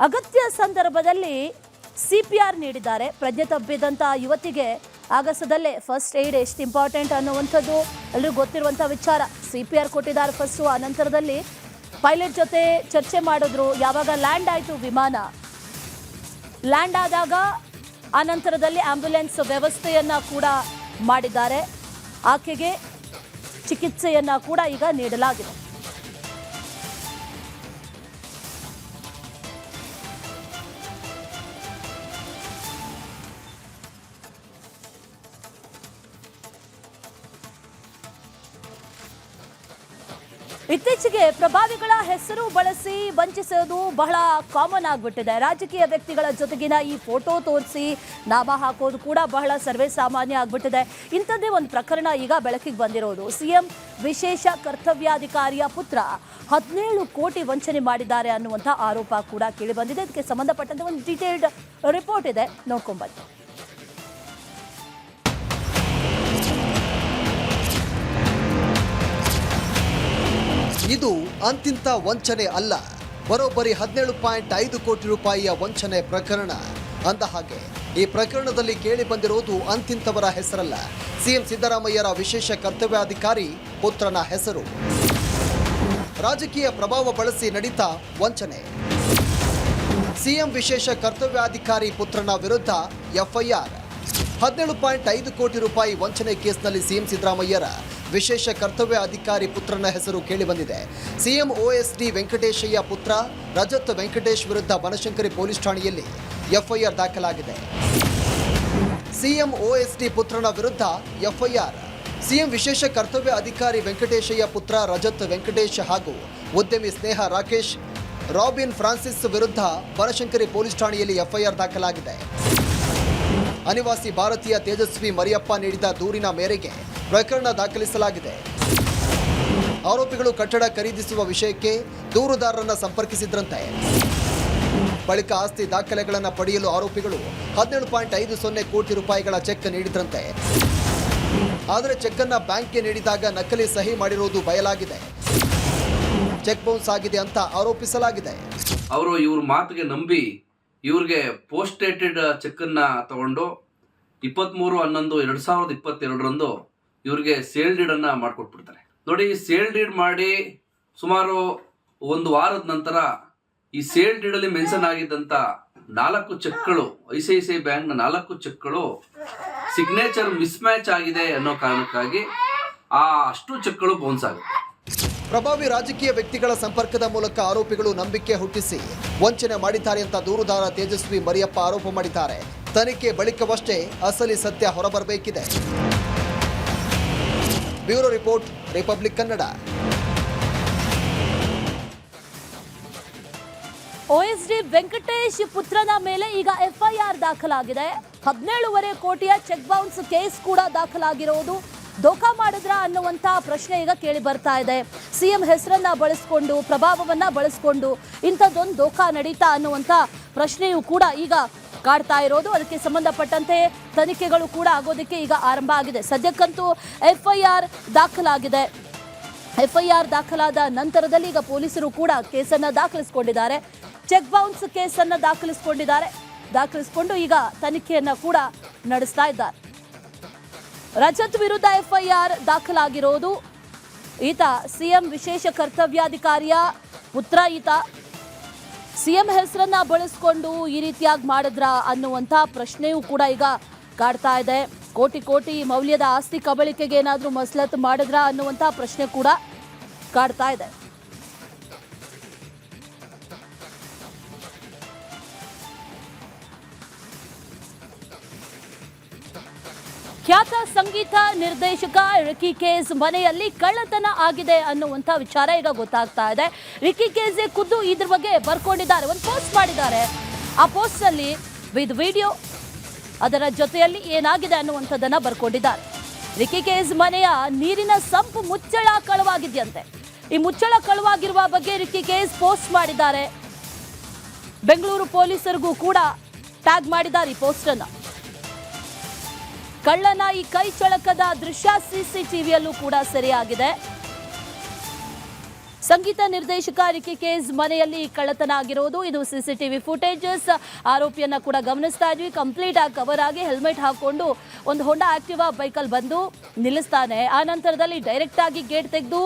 ಅಗತ್ಯ ಸಂದರ್ಭದಲ್ಲಿ CPR ನೀಡಿದ್ದಾರೆ. ಪ್ರಜ್ಞೆ ತಪ್ಪಿದಂಥ ಯುವತಿಗೆ ಆಗಸದಲ್ಲೇ ಫಸ್ಟ್ ಏಡ್ ಎಷ್ಟು ಇಂಪಾರ್ಟೆಂಟ್ ಅನ್ನುವಂಥದ್ದು ಎಲ್ಲರಿಗೂ ಗೊತ್ತಿರುವಂಥ ವಿಚಾರ. CPR ಕೊಟ್ಟಿದ್ದಾರೆ ಫಸ್ಟು, ಆ ನಂತರದಲ್ಲಿ ಪೈಲಟ್ ಜೊತೆ ಚರ್ಚೆ ಮಾಡಿದ್ರು. ಯಾವಾಗ ಲ್ಯಾಂಡ್ ಆಯಿತು ವಿಮಾನ, ಲ್ಯಾಂಡ್ ಆದಾಗ ಆ ನಂತರದಲ್ಲಿ ಆಂಬ್ಯುಲೆನ್ಸ್ ವ್ಯವಸ್ಥೆಯನ್ನು ಕೂಡ ಮಾಡಿದ್ದಾರೆ. ಆಕೆಗೆ ಚಿಕಿತ್ಸೆಯನ್ನು ಕೂಡ ಈಗ ನೀಡಲಾಗಿದೆ. ಇತ್ತೀಚೆಗೆ ಪ್ರಭಾವಿಗಳ ಹೆಸರು ಬಳಸಿ ವಂಚಿಸೋದು ಬಹಳ ಕಾಮನ್ ಆಗಿಬಿಟ್ಟಿದೆ. ರಾಜಕೀಯ ವ್ಯಕ್ತಿಗಳ ಜೊತೆಗಿನ ಈ ಫೋಟೋ ತೋರಿಸಿ ನಾಮ ಹಾಕೋದು ಕೂಡ ಬಹಳ ಸರ್ವೇ ಸಾಮಾನ್ಯ ಆಗಿಬಿಟ್ಟಿದೆ. ಇಂಥದ್ದೇ ಒಂದು ಪ್ರಕರಣ ಈಗ ಬೆಳಕಿಗೆ ಬಂದಿರೋದು. CM ವಿಶೇಷ ಕರ್ತವ್ಯಾಧಿಕಾರಿಯ ಪುತ್ರ 17 ಕೋಟಿ ವಂಚನೆ ಮಾಡಿದ್ದಾರೆ ಅನ್ನುವಂಥ ಆರೋಪ ಕೂಡ ಕೇಳಿ ಬಂದಿದೆ. ಇದಕ್ಕೆ ಸಂಬಂಧಪಟ್ಟಂತೆ ಒಂದು ಡೀಟೇಲ್ಡ್ ರಿಪೋರ್ಟ್ ಇದೆ, ನೋಡ್ಕೊಂಬನ್ನಿ. ಇದು ಅಂತಿಂತ ವಂಚನೆ ಅಲ್ಲ, ಬರೋಬ್ಬರಿ 17.5 ಕೋಟಿ ರೂಪಾಯಿಯ ವಂಚನೆ ಪ್ರಕರಣ. ಅಂದ ಹಾಗೆ ಈ ಪ್ರಕರಣದಲ್ಲಿ ಕೇಳಿ ಬಂದಿರೋದು ಅಂತಿಂತವರ ಹೆಸರಲ್ಲ, CM ಸಿದ್ದರಾಮಯ್ಯರ ವಿಶೇಷ ಕರ್ತವ್ಯಾಧಿಕಾರಿ ಪುತ್ರನ ಹೆಸರು. ರಾಜಕೀಯ ಪ್ರಭಾವ ಬಳಸಿ ನಡೀತಾ ವಂಚನೆ. CM ವಿಶೇಷ ಕರ್ತವ್ಯಾಧಿಕಾರಿ ಪುತ್ರನ ವಿರುದ್ಧ FIR. 17.5 ಕೋಟಿ ರೂಪಾಯಿ ವಂಚನೆ ಕೇಸ್ನಲ್ಲಿ CM ಸಿದ್ದರಾಮಯ್ಯರ ವಿಶೇಷ ಕರ್ತವ್ಯ ಅಧಿಕಾರಿ ಪುತ್ರನ ಹೆಸರು ಕೇಳಿಬಂದಿದೆ. CM OSD ವೆಂಕಟೇಶಯ್ಯ ಪುತ್ರ ರಜತ್ ವೆಂಕಟೇಶ್ ವಿರುದ್ಧ ಬನಶಂಕರಿ ಪೊಲೀಸ್ ಠಾಣೆಯಲ್ಲಿ FIR ದಾಖಲಾಗಿದೆ. CM OSD ಪುತ್ರನ ವಿರುದ್ಧ FIR. CM ವಿಶೇಷ ಕರ್ತವ್ಯ ಅಧಿಕಾರಿ ವೆಂಕಟೇಶಯ್ಯ ಪುತ್ರ ರಜತ್ ವೆಂಕಟೇಶ್ ಹಾಗೂ ಉದ್ಯಮಿ ಸ್ನೇಹ ರಾಕೇಶ್ ರಾಬಿನ್ ಫ್ರಾನ್ಸಿಸ್ ವಿರುದ್ಧ ಬನಶಂಕರಿ ಪೊಲೀಸ್ ಠಾಣೆಯಲ್ಲಿ FIR ದಾಖಲಾಗಿದೆ. ಅನಿವಾಸಿ ಭಾರತೀಯ ತೇಜಸ್ವಿ ಮರಿಯಪ್ಪ ನೀಡಿದ ದೂರಿನ ಮೇರೆಗೆ ಪ್ರಕರಣ ದಾಖಲಿಸಲಾಗಿದೆ. ಆರೋಪಿಗಳು ಕಟ್ಟಡ ಖರೀದಿಸುವ ವಿಷಯಕ್ಕೆ ದೂರುದಾರರನ್ನು ಸಂಪರ್ಕಿಸಿದ್ರಂತೆ. ಬಳಿಕ ಆಸ್ತಿ ದಾಖಲೆಗಳನ್ನು ಪಡೆಯಲು ಆರೋಪಿಗಳು 17.50 ಕೋಟಿ ರೂಪಾಯಿಗಳ ಚೆಕ್ ನೀಡಿದ್ರಂತೆ. ಆದರೆ ಚೆಕ್ ಅನ್ನು ಬ್ಯಾಂಕ್ಗೆ ನೀಡಿದಾಗ ನಕಲಿ ಸಹಿ ಮಾಡಿರುವುದು ಬಯಲಾಗಿದೆ. ಚೆಕ್ ಬೌನ್ಸ್ ಆಗಿದೆ ಅಂತ ಆರೋಪಿಸಲಾಗಿದೆ. ಅವರು ಇವ್ರ ಮಾತಿಗೆ ನಂಬಿ ಇವ್ರಿಗೆ ಪೋಸ್ಟ್ ಡೇಟೆಡ್ ಚೆಕ್ ಅನ್ನ ತಗೊಂಡು 23/11/2022 ಇವ್ರಿಗೆ ಸೇಲ್ ಡೀಡ್ ಅನ್ನ ಮಾಡ್ಕೊಟ್ಬಿಡ್ತಾರೆ. ನೋಡಿ, ಸೇಲ್ ಡೀಡ್ ಮಾಡಿ ಸುಮಾರು ಒಂದು ವಾರದ ನಂತರ ಈ ಸೇಲ್ ಡೀಡ್ ಅಲ್ಲಿ ಮೆನ್ಷನ್ ಆಗಿದ್ದಂತ 4 ಚೆಕ್ಗಳು, ICICI ಬ್ಯಾಂಕ್ನ 4 ಚೆಕ್ಗಳು ಸಿಗ್ನೇಚರ್ ಮಿಸ್ ಮ್ಯಾಚ್ ಆಗಿದೆ ಅನ್ನೋ ಕಾರಣಕ್ಕಾಗಿ ಅಷ್ಟು ಚೆಕ್ಗಳು ಬೌನ್ಸ್ ಆಗುತ್ತೆ. ಪ್ರಭಾವಿ ರಾಜಕೀಯ ವ್ಯಕ್ತಿಗಳ ಸಂಪರ್ಕದ ಮೂಲಕ ಆರೋಪಿಗಳು ನಂಬಿಕೆ ಹುಟ್ಟಿಸಿ ವಂಚನೆ ಮಾಡಿದ್ದಾರೆ ಅಂತ ದೂರುದಾರ ತೇಜಸ್ವಿ ಮರಿಯಪ್ಪ ಆರೋಪ ಮಾಡಿದ್ದಾರೆ. ತನಿಖೆ ಬಳಿಕವಷ್ಟೇ ಅಸಲಿ ಸತ್ಯ ಹೊರಬರಬೇಕಿದೆ. Bureau report, republic Kannada. OSD Venkatesh ಪುತ್ರನ ಮೇಲೆ ಈಗ FIR ದಾಖಲಾಗಿದೆ. 17.5 ಕೋಟಿಯ ಚೆಕ್ ಬೌನ್ಸ್ ಕೇಸ್ ಕೂಡ ದಾಖಲಾಗಿರೋದು. ದೋಖಾ ಮಾಡಿದ್ರ ಅನ್ನುವಂಥ ಪ್ರಶ್ನೆ ಈಗ ಕೇಳಿ ಬರ್ತಾ ಇದೆ. CM ಹೆಸರನ್ನ ಬಳಸ್ಕೊಂಡು, ಪ್ರಭಾವವನ್ನ ಬಳಸ್ಕೊಂಡು ಇಂಥದ್ದೊಂದು ದೋಖಾ ನಡೀತಾ ಅನ್ನುವಂಥ ಪ್ರಶ್ನೆಯೂ ಕೂಡ ಈಗ ಕಾಡ್ತಾ ಇರೋದು. ಅದಕ್ಕೆ ಸಂಬಂಧಪಟ್ಟಂತೆ ತನಿಖೆಗಳು ಕೂಡ ಆಗೋದಕ್ಕೆ ಈಗ ಆರಂಭ ಆಗಿದೆ. ಸದ್ಯಕ್ಕಂತೂ FIR ದಾಖಲಾಗಿದೆ. FIR ದಾಖಲಾದ ನಂತರದಲ್ಲಿ ಈಗ ಪೊಲೀಸರು ಕೂಡ ಕೇಸನ್ನು ದಾಖಲಿಸಿಕೊಂಡಿದ್ದಾರೆ. ಚೆಕ್ ಬೌನ್ಸ್ ಕೇಸನ್ನು ದಾಖಲಿಸಿಕೊಂಡು ಈಗ ತನಿಖೆಯನ್ನು ಕೂಡ ನಡೆಸ್ತಾ ಇದ್ದಾರೆ. ರಜತ್ ವಿರುದ್ಧ FIR ದಾಖಲಾಗಿರೋದು. ಈತ CM ವಿಶೇಷ ಕರ್ತವ್ಯಾಧಿಕಾರಿಯ ಪುತ್ರ. ಈತ CM ಹೆಸರನ್ನ ಬಳಸ್ಕೊಂಡು ಈ ರೀತಿಯಾಗಿ ಮಾಡಿದ್ರ ಅನ್ನುವಂಥ ಪ್ರಶ್ನೆಯೂ ಕೂಡ ಈಗ ಕಾಡ್ತಾ ಇದೆ. ಕೋಟಿ ಮೌಲ್ಯದ ಆಸ್ತಿ ಕಬಳಿಕೆಗೆ ಏನಾದರೂ ಮಸಲತ್ತು ಮಾಡಿದ್ರ ಅನ್ನುವಂಥ ಪ್ರಶ್ನೆ ಕೂಡ ಕಾಡ್ತಾ ಇದೆ. ಖ್ಯಾತ ಸಂಗೀತ ನಿರ್ದೇಶಕ ರಿಕಿ ಕೇಸ್ ಮನೆಯಲ್ಲಿ ಕಳ್ಳತನ ಆಗಿದೆ ಅನ್ನುವಂಥ ವಿಚಾರ ಈಗ ಗೊತ್ತಾಗ್ತಾ ಇದೆ. ರಿಕಿ ಕೇಸ್ ಖುದ್ದು ಇದ್ರ ಬಗ್ಗೆ ಬರ್ಕೊಂಡಿದ್ದಾರೆ, ಒಂದು ಪೋಸ್ಟ್ ಮಾಡಿದ್ದಾರೆ. ಆ ಪೋಸ್ಟಲ್ಲಿ ವಿತ್ ವಿಡಿಯೋ, ಅದರ ಜೊತೆಯಲ್ಲಿ ಏನಾಗಿದೆ ಅನ್ನುವಂಥದ್ದನ್ನು ಬರ್ಕೊಂಡಿದ್ದಾರೆ. ರಿಕಿ ಕೇಸ್ ಮನೆಯ ನೀರಿನ ಸಂಪ್ ಮುಚ್ಚಳ ಕಳವಾಗಿದೆಯಂತೆ. ಈ ಮುಚ್ಚಳ ಕಳವಾಗಿರುವ ಬಗ್ಗೆ ರಿಕಿ ಕೇಸ್ ಪೋಸ್ಟ್ ಮಾಡಿದ್ದಾರೆ. ಬೆಂಗಳೂರು ಪೊಲೀಸರಿಗೂ ಕೂಡ ಟ್ಯಾಗ್ ಮಾಡಿದ್ದಾರೆ ಈ ಪೋಸ್ಟನ್ನು. ಕಳ್ಳನ ಈ ಕೈ ಚಳಕದ ದೃಶ್ಯ ಸಿಸಿಟಿವಿಯಲ್ಲೂ ಕೂಡ ಸೆರೆಯಾಗಿದೆ. ಸಂಗೀತ ನಿರ್ದೇಶಕ ರಿಕಿ ಕೇಸ್ ಮನೆಯಲ್ಲಿ ಕಳ್ಳತನ ಆಗಿರೋದು ಇದು ಸಿಸಿಟಿವಿ ಫುಟೇಜಸ್. ಆರೋಪಿಯನ್ನ ಕೂಡ ಗಮನಿಸ್ತಾ ಇದ್ವಿ. ಕಂಪ್ಲೀಟ್ ಆಗಿ ಕವರ್ ಆಗಿ ಹೆಲ್ಮೆಟ್ ಹಾಕೊಂಡು ಒಂದು ಹೋಂಡಾ ಆಕ್ಟಿವಾ ಬೈಕಲ್ಲಿ ಬಂದು ನಿಲ್ಲಿಸ್ತಾನೆ. ಆ ನಂತರದಲ್ಲಿ ಡೈರೆಕ್ಟ್ ಆಗಿ ಗೇಟ್ ತೆಗೆದು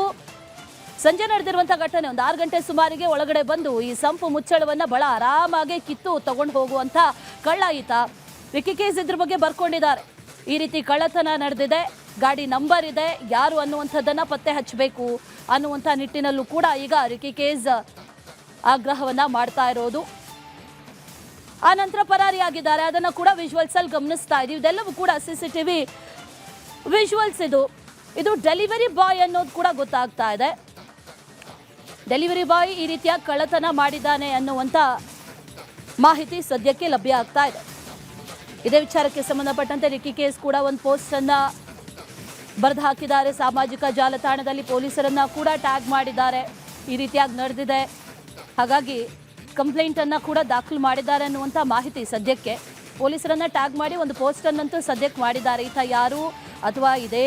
ಸಂಜೆ ನಡೆದಿರುವಂತಹ ಘಟನೆ ಒಂದು 6 ಗಂಟೆ ಸುಮಾರಿಗೆ ಒಳಗಡೆ ಬಂದು ಈ ಸಂಪು ಮುಚ್ಚಳವನ್ನ ಬಹಳ ಆರಾಮಾಗಿ ಕಿತ್ತು ತಗೊಂಡು ಹೋಗುವಂತ ಕಳ್ಳ ಈತ. ರಿಕಿ ಕೇಸ್ ಇದ್ರ ಬಗ್ಗೆ ಬರ್ಕೊಂಡಿದ್ದಾರೆ. ಈ ರೀತಿ ಕಳ್ಳತನ ನಡೆದಿದೆ, ಗಾಡಿ ನಂಬರ್ ಇದೆ, ಯಾರು ಅನ್ನುವಂಥದ್ದನ್ನ ಪತ್ತೆ ಹಚ್ಚಬೇಕು ಅನ್ನುವಂಥ ನಿಟ್ಟಿನಲ್ಲೂ ಕೂಡ ಈಗ ರಿಕಿ ಕೇಸ್ ಆಗ್ರಹವನ್ನ ಮಾಡ್ತಾ ಇರೋದು. ಆ ನಂತರ ಪರಾರಿಯಾಗಿದ್ದಾರೆ. ಅದನ್ನ ಕೂಡ ವಿಜುವಲ್ಸ್ ಅಲ್ಲಿ ಗಮನಿಸ್ತಾ ಇದೀವಿ. ಇದೆಲ್ಲವೂ ಕೂಡ ಸಿಸಿಟಿವಿ ವಿಜುವಲ್ಸ್. ಇದು ಡೆಲಿವರಿ ಬಾಯ್ ಅನ್ನೋದು ಕೂಡ ಗೊತ್ತಾಗ್ತಾ ಇದೆ. ಡೆಲಿವರಿ ಬಾಯ್ ಈ ರೀತಿಯ ಕಳ್ಳತನ ಮಾಡಿದ್ದಾನೆ ಅನ್ನುವಂಥ ಮಾಹಿತಿ ಸದ್ಯಕ್ಕೆ ಲಭ್ಯ ಆಗ್ತಾ ಇದೆ. ಇದೇ ವಿಚಾರಕ್ಕೆ ಸಂಬಂಧಪಟ್ಟಂತೆ ರಿಕಿ ಕೇಸ್ ಕೂಡ ಒಂದು ಪೋಸ್ಟ್ ಅನ್ನ ಬರೆದು ಹಾಕಿದ್ದಾರೆ ಸಾಮಾಜಿಕ ಜಾಲತಾಣದಲ್ಲಿ. ಪೊಲೀಸರನ್ನ ಕೂಡ ಟ್ಯಾಗ್ ಮಾಡಿದ್ದಾರೆ. ಈ ರೀತಿಯಾಗಿ ನಡೆದಿದೆ, ಹಾಗಾಗಿ ಕಂಪ್ಲೇಂಟ್ ಅನ್ನ ಕೂಡ ದಾಖಲು ಮಾಡಿದ್ದಾರೆ ಅನ್ನುವಂಥ ಮಾಹಿತಿ ಸದ್ಯಕ್ಕೆ. ಪೊಲೀಸರನ್ನ ಟ್ಯಾಗ್ ಮಾಡಿ ಒಂದು ಪೋಸ್ಟ್ ಅನ್ನಂತೂ ಸದ್ಯಕ್ಕೆ ಮಾಡಿದ್ದಾರೆ. ಈತ ಯಾರು ಅಥವಾ ಇದೇ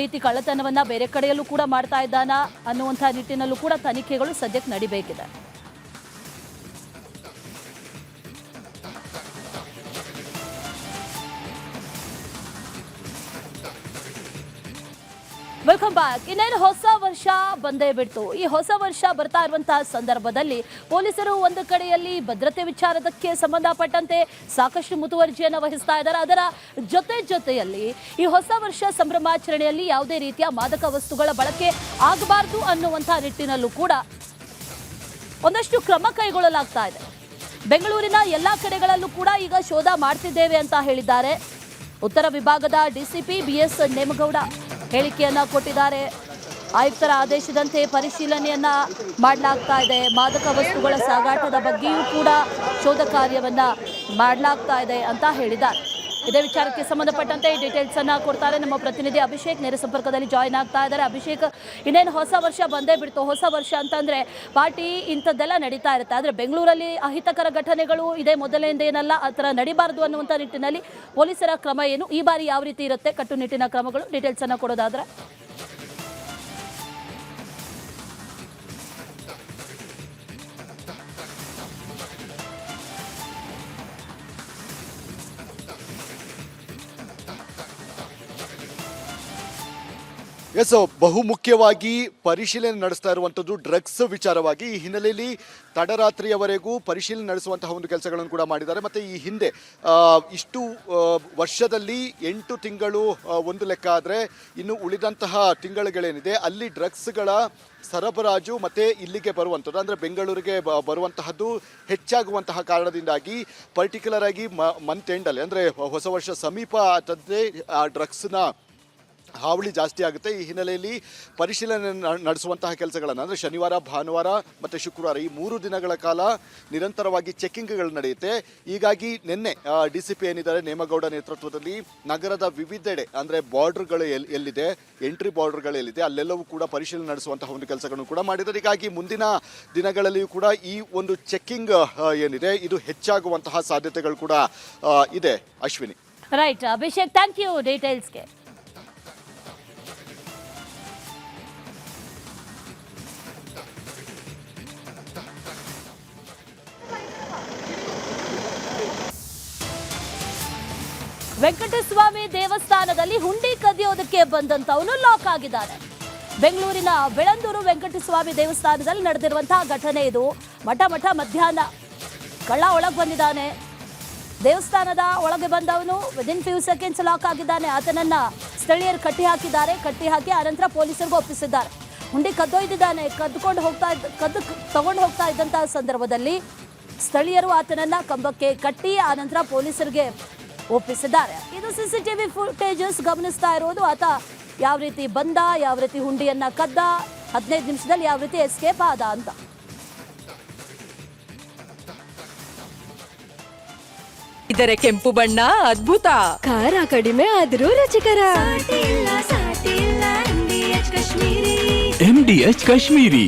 ರೀತಿ ಕಳ್ಳತನವನ್ನ ಬೇರೆ ಕಡೆಯಲ್ಲೂ ಕೂಡ ಮಾಡ್ತಾ ಇದ್ದಾನಾ ಅನ್ನುವಂಥ ನಿಟ್ಟಿನಲ್ಲೂ ಕೂಡ ತನಿಖೆಗಳು ಸದ್ಯಕ್ಕೆ ನಡಿಬೇಕಿದೆ. Welcome back. ಇನ್ನೇನು ಹೊಸ ವರ್ಷ ಬಂದೇ ಬಿಡ್ತು. ಈ ಹೊಸ ವರ್ಷ ಬರ್ತಾ ಇರುವಂತಹ ಸಂದರ್ಭದಲ್ಲಿ ಪೊಲೀಸರು ಒಂದು ಕಡೆಯಲ್ಲಿ ಭದ್ರತೆ ವಿಚಾರದಕ್ಕೆ ಸಂಬಂಧಪಟ್ಟಂತೆ ಸಾಕಷ್ಟು ಮುತುವರ್ಜಿಯನ್ನು ವಹಿಸ್ತಾ ಇದ್ದಾರೆ. ಅದರ ಜೊತೆಯಲ್ಲಿ ಈ ಹೊಸ ವರ್ಷ ಸಂಭ್ರಮಾಚರಣೆಯಲ್ಲಿ ಯಾವುದೇ ರೀತಿಯ ಮಾದಕ ವಸ್ತುಗಳ ಬಳಕೆ ಆಗಬಾರ್ದು ಅನ್ನುವಂತಹ ನಿಟ್ಟಿನಲ್ಲೂ ಕೂಡ ಒಂದಷ್ಟು ಕ್ರಮ ಕೈಗೊಳ್ಳಲಾಗ್ತಾ ಇದೆ. ಬೆಂಗಳೂರಿನ ಎಲ್ಲಾ ಕಡೆಗಳಲ್ಲೂ ಕೂಡ ಈಗ ಶೋಧ ಮಾಡ್ತಿದ್ದೇವೆ ಅಂತ ಹೇಳಿದ್ದಾರೆ ಉತ್ತರ ವಿಭಾಗದ ಡಿಸಿಪಿ BS ನೇಮಗೌಡ. ಹೇಳಿಕೆಯನ್ನ ಕೊಟ್ಟಿದ್ದಾರೆ. ಆಯುಕ್ತರ ಆದೇಶದಂತೆ ಪರಿಶೀಲನೆಯನ್ನ ಮಾಡಲಾಗ್ತಾ ಇದೆ. ಮಾದಕ ವಸ್ತುಗಳ ಸಾಗಾಟದ ಬಗ್ಗೆಯೂ ಕೂಡ ಶೋಧ ಕಾರ್ಯವನ್ನ ಮಾಡಲಾಗ್ತಾ ಇದೆ ಅಂತ ಹೇಳಿದ್ದಾರೆ. ಇದೇ ವಿಚಾರಕ್ಕೆ ಸಂಬಂಧಪಟ್ಟಂತೆ ಡೀಟೇಲ್ಸ್ ಅನ್ನ ಕೊಡ್ತಾರೆ ನಮ್ಮ ಪ್ರತಿನಿಧಿ ಅಭಿಷೇಕ್. ನೇರ ಸಂಪರ್ಕದಲ್ಲಿ ಜಾಯಿನ್ ಆಗ್ತಾ ಇದ್ದಾರೆ. ಅಭಿಷೇಕ್, ಇನ್ನೇನು ಹೊಸ ವರ್ಷ ಬಂದೇ ಬಿಡ್ತು. ಹೊಸ ವರ್ಷ ಅಂತಂದ್ರೆ ಪಾರ್ಟಿ ಇಂಥದ್ದೆಲ್ಲ ನಡೀತಾ ಇರುತ್ತೆ. ಆದರೆ ಬೆಂಗಳೂರಲ್ಲಿ ಅಹಿತಕರ ಘಟನೆಗಳು ಇದೇ ಮೊದಲಿಂದೇನಲ್ಲ, ಆ ಥರ ನಡಿಬಾರ್ದು ಅನ್ನುವಂಥ ನಿಟ್ಟಿನಲ್ಲಿ ಪೊಲೀಸರ ಕ್ರಮ ಏನು, ಈ ಬಾರಿ ಯಾವ ರೀತಿ ಇರುತ್ತೆ ಕಟ್ಟುನಿಟ್ಟಿನ ಕ್ರಮಗಳು, ಡೀಟೇಲ್ಸ್ ಅನ್ನ ಕೊಡೋದಾದ್ರೆ? ಎಸ್, ಬಹುಮುಖ್ಯವಾಗಿ ಪರಿಶೀಲನೆ ನಡೆಸ್ತಾ ಇರುವಂಥದ್ದು ಡ್ರಗ್ಸ್ ವಿಚಾರವಾಗಿ. ಈ ಹಿನ್ನೆಲೆಯಲ್ಲಿ ತಡರಾತ್ರಿಯವರೆಗೂ ಪರಿಶೀಲನೆ ನಡೆಸುವಂತಹ ಒಂದು ಕೆಲಸಗಳನ್ನು ಕೂಡ ಮಾಡಿದ್ದಾರೆ. ಮತ್ತು ಈ ಹಿಂದೆ ಇಷ್ಟು ವರ್ಷದಲ್ಲಿ 8 ತಿಂಗಳು ಒಂದು ಲೆಕ್ಕ ಆದರೆ ಇನ್ನು ಉಳಿದಂತಹ ತಿಂಗಳುಗಳೇನಿದೆ ಅಲ್ಲಿ ಡ್ರಗ್ಸ್ಗಳ ಸರಬರಾಜು ಮತ್ತು ಇಲ್ಲಿಗೆ ಬರುವಂಥದ್ದು ಅಂದರೆ ಬೆಂಗಳೂರಿಗೆ ಬರುವಂತಹದ್ದು ಹೆಚ್ಚಾಗುವಂತಹ ಕಾರಣದಿಂದಾಗಿ ಪರ್ಟಿಕ್ಯುಲರ್ ಆಗಿ ಮಂತ್ ಎಂಡಲ್ಲಿ ಅಂದರೆ ಹೊಸ ವರ್ಷ ಸಮೀಪ ಆದದ್ದೇ ಆ ಡ್ರಗ್ಸ್ನ ಹಾವಳಿ ಜಾಸ್ತಿ ಆಗುತ್ತೆ. ಈ ಹಿನ್ನೆಲೆಯಲ್ಲಿ ಪರಿಶೀಲನೆ ನಡೆಸುವಂತಹ ಕೆಲಸಗಳನ್ನು ಅಂದರೆ ಶನಿವಾರ, ಭಾನುವಾರ ಮತ್ತು ಶುಕ್ರವಾರ ಈ 3 ದಿನಗಳ ಕಾಲ ನಿರಂತರವಾಗಿ ಚೆಕ್ಕಿಂಗ್ಗಳು ನಡೆಯುತ್ತೆ. ಹೀಗಾಗಿ ನಿನ್ನೆ DCP ಏನಿದ್ದಾರೆ ನೇಮಗೌಡ ನೇತೃತ್ವದಲ್ಲಿ ನಗರದ ವಿವಿಧೆಡೆ ಅಂದರೆ ಬಾರ್ಡರ್ಗಳು ಎಲ್ಲಿದೆ, ಎಂಟ್ರಿ ಬಾರ್ಡರ್ಗಳು ಎಲ್ಲಿದೆ ಅಲ್ಲೆಲ್ಲವೂ ಕೂಡ ಪರಿಶೀಲನೆ ನಡೆಸುವಂತಹ ಒಂದು ಕೆಲಸಗಳನ್ನು ಕೂಡ ಮಾಡಿದ್ದಾರೆ. ಹೀಗಾಗಿ ಮುಂದಿನ ದಿನಗಳಲ್ಲಿಯೂ ಕೂಡ ಈ ಒಂದು ಚೆಕ್ಕಿಂಗ್ ಏನಿದೆ ಇದು ಹೆಚ್ಚಾಗುವಂತಹ ಸಾಧ್ಯತೆಗಳು ಕೂಡ ಇದೆ. Ashwini. Right Abhishek, thank you ಡೀಟೇಲ್ಸ್ಗೆ. ವೆಂಕಟಸ್ವಾಮಿ ದೇವಸ್ಥಾನದಲ್ಲಿ ಹುಂಡಿ ಕದಿಯೋದಕ್ಕೆ ಬಂದಂತವನು ಲಾಕ್ ಆಗಿದ್ದಾನೆ. ಬೆಂಗಳೂರಿನ ಬೆಳಂದೂರು ವೆಂಕಟಸ್ವಾಮಿ ದೇವಸ್ಥಾನದಲ್ಲಿ ನಡೆದಿರುವಂತಹ ಘಟನೆ ಇದು. ಮಠ ಮಧ್ಯಾಹ್ನ ಕಳ್ಳ ಒಳಗೆ ಬಂದಿದ್ದಾನೆ. ದೇವಸ್ಥಾನದ ಒಳಗೆ ಬಂದವನು ವಿದಿನ್ ಫ್ಯೂ ಸೆಕೆಂಡ್ಸ್ ಲಾಕ್ ಆಗಿದ್ದಾನೆ. ಆತನನ್ನ ಸ್ಥಳೀಯರು ಕಟ್ಟಿ ಹಾಕಿ ಆನಂತರ ಪೊಲೀಸರಿಗೂ ಒಪ್ಪಿಸಿದ್ದಾರೆ. ಹುಂಡಿ ಕದ್ದೊಯ್ದಿದ್ದಾನೆ. ತಗೊಂಡು ಹೋಗ್ತಾ ಇದ್ದಂತಹ ಸಂದರ್ಭದಲ್ಲಿ ಸ್ಥಳೀಯರು ಆತನನ್ನ ಕಂಬಕ್ಕೆ ಕಟ್ಟಿ ಆನಂತರ ಪೊಲೀಸರಿಗೆ ಒಪ್ಪಿಸಿದ್ದಾರೆ. ಇದು CCTV ಫುಟೇಜಸ್ ಗಮನಿಸ್ತಾ ಇರೋದು. ಆತ ಯಾವ ರೀತಿ ಬಂದ, ಯಾವ ರೀತಿ ಹುಂಡಿಯನ್ನ ಕದ್ದ, 15 ನಿಮಿಷದಲ್ಲಿ ಯಾವ ರೀತಿ ಎಸ್ಕೇಪ್ ಆದ ಅಂತ. ಇದರ ಕೆಂಪು ಬಣ್ಣ ಅದ್ಭುತ, ಖಾರ ಕಡಿಮೆ ಆದ್ರೂ ರುಚಿಕರ. MDH ಕಾಶ್ಮೀರಿ.